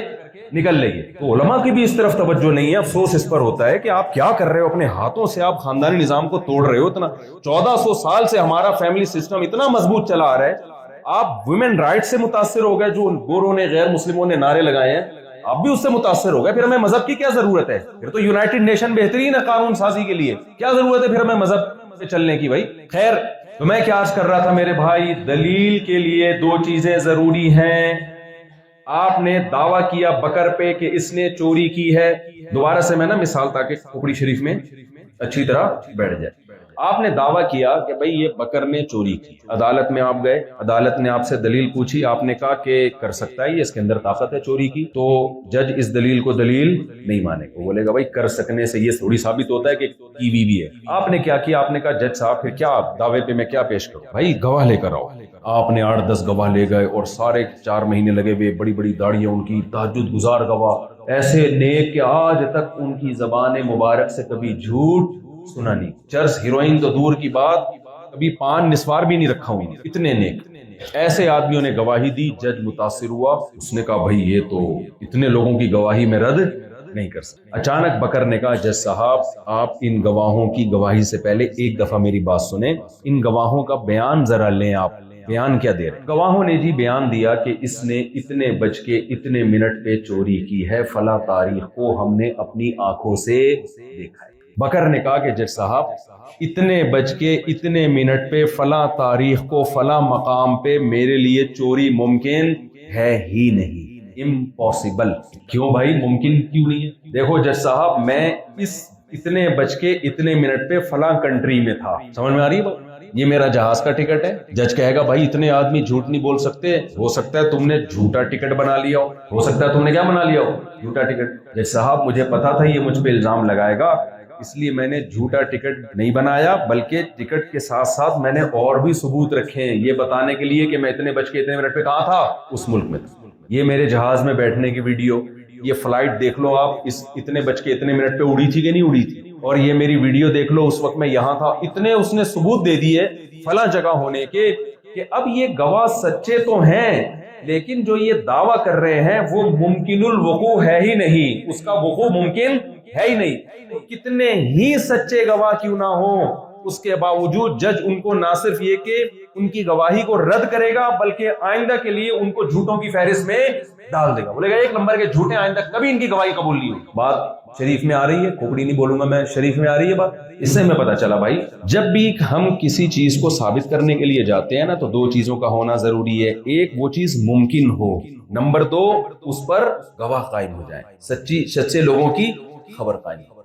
نکل لے گی. تو علماء کی بھی اس طرف توجہ نہیں ہے. افسوس اس پر ہوتا ہے کہ آپ کیا کر رہے ہو, اپنے ہاتھوں سے آپ خاندانی نظام کو توڑ رہے ہو. اتنا 1400 سال سے ہمارا فیملی سسٹم اتنا مضبوط چلا آ رہا ہے. آپ ویمن رائٹ سے متاثر ہو گئے, جو گوروں نے غیر مسلموں نے نعرے لگائے ہیں, آپ بھی اس سے متاثر ہو گئے. پھر ہمیں مذہب کی کیا ضرورت ہے؟ پھر تو یونائٹڈ نیشن بہترین ہے قانون سازی کے لیے, کیا ضرورت ہے پھر ہمیں مذہب سے چلنے کی بھائی. خیر, تو میں کیا عرض کر رہا تھا میرے بھائی, دلیل کے لیے 2 چیزیں ضروری ہیں. آپ نے دعویٰ کیا بکر پہ کہ اس نے چوری کی ہے. دوبارہ سے میں نا مثال تاکہ کھوپڑی شریف میں اچھی طرح بیٹھ جائے. آپ نے دعویٰ کیا کہ بھئی یہ بکر نے چوری کی. عدالت میں آپ گئے, عدالت نے آپ سے دلیل پوچھی, آپ نے کہا کہ کر سکتا ہے, یہ اس کے اندر طاقت ہے چوری کی. تو جج اس دلیل کو دلیل نہیں مانے گا, بولے گا بھئی کر سکنے سے یہ تھوڑی ثابت ہوتا ہے کہ کی بھی ہے. آپ نے کیا کیا, آپ نے کہا جج صاحب پھر کیا دعوے پہ میں کیا پیش کروں؟ بھائی گواہ لے کر آؤ. آپ نے 8-10 گواہ لے گئے اور سارے 4 مہینے لگے ہوئے, بڑی بڑی داڑیاں ان کی, تہجد گزار گواہ, ایسے نیک کہ آج تک ان کی زبان مبارک سے کبھی جھوٹ سنا نہیں. چرس ہیروئن تو دور کی بات, کبھی پان نسوار بھی نہیں رکھا ہوں, اتنے نیک. ایسے آدمیوں نے گواہی دی. جج متاثر ہوا, اس نے کہا بھائی یہ تو اتنے لوگوں کی گواہی میں رد نہیں کر سکتا. اچانک بکر نے کہا جج صاحب آپ ان گواہوں کی گواہی سے پہلے ایک دفعہ میری بات سنیں, ان گواہوں کا بیان ذرا لیں. آپ بیان کیا دے رہے ہیں؟ گواہوں نے جی بیان دیا کہ اس نے اتنے بج کے اتنے منٹ پہ چوری کی ہے, فلاں تاریخ کو ہم نے اپنی آنکھوں سے دیکھا ہے. بکر نے کہا کہ جج صاحب اتنے بج کے اتنے منٹ پہ فلاں تاریخ کو فلاں مقام پہ میرے لیے چوری ممکن ہے ہی نہیں, امپاسبل. کیوں بھائی ممکن کیوں نہیں ہے؟ دیکھو جج صاحب میں اس اتنے بج کے اتنے منٹ پہ فلاں کنٹری میں تھا. سمجھ میں آ رہی ہے بات؟ یہ میرا جہاز کا ٹکٹ ہے. جج کہے گا بھائی اتنے آدمی جھوٹ نہیں بول سکتے, ہو سکتا ہے تم نے جھوٹا ٹکٹ بنا لیا ہو سکتا ہے تم نے کیا بنا لیا ہو, جھوٹا ٹکٹ. جج صاحب مجھے پتا تھا یہ مجھ پہ الزام لگائے گا, اس لیے میں نے جھوٹا ٹکٹ نہیں بنایا, بلکہ ٹکٹ کے ساتھ ساتھ میں نے اور بھی ثبوت رکھے ہیں یہ بتانے کے لیے کہ میں اتنے بج کے اتنے منٹ پہ کہاں تھا, اس ملک میں تھا. یہ میرے جہاز میں بیٹھنے کی ویڈیو, یہ فلائٹ دیکھ لو آپ, اس اتنے بج کے اتنے منٹ پہ اڑی تھی کہ نہیں اڑی تھی, اور یہ میری ویڈیو دیکھ لو اس وقت میں یہاں تھا. اتنے اس نے ثبوت دے دیے فلاں جگہ ہونے کے کہ اب یہ گواہ سچے تو ہیں, لیکن جو یہ دعویٰ کر رہے ہیں وہ ممکن الوقوع ہے ہی نہیں, اس کا وقوع ممکن ہے ہی نہیں. کتنے ہی سچے گواہ کیوں نہ ہو, اس کے باوجود جج ان کو نہ صرف یہ کہ ان کی گواہی کو رد کرے گا, بلکہ آئندہ کے لیے ان کو جھوٹوں کی فہرست میں ڈال دے گا. بولے گا 1 نمبر کے جھوٹے, آئندہ کبھی ان کی گواہی قبول نہیں ہوگی. بات شریف میں آ رہی ہے, کھوپڑی نہیں بولوں گا میں, شریف میں آ رہی ہے بات. اس سے ہمیں پتا چلا بھائی جب بھی ہم کسی چیز کو ثابت کرنے کے لیے جاتے ہیں نا, تو 2 چیزوں کا ہونا ضروری ہے. ایک وہ چیز ممکن ہو, نمبر 2 اس پر گواہ قائم ہو جائے, سچے لوگوں کی خبر قائم ہو.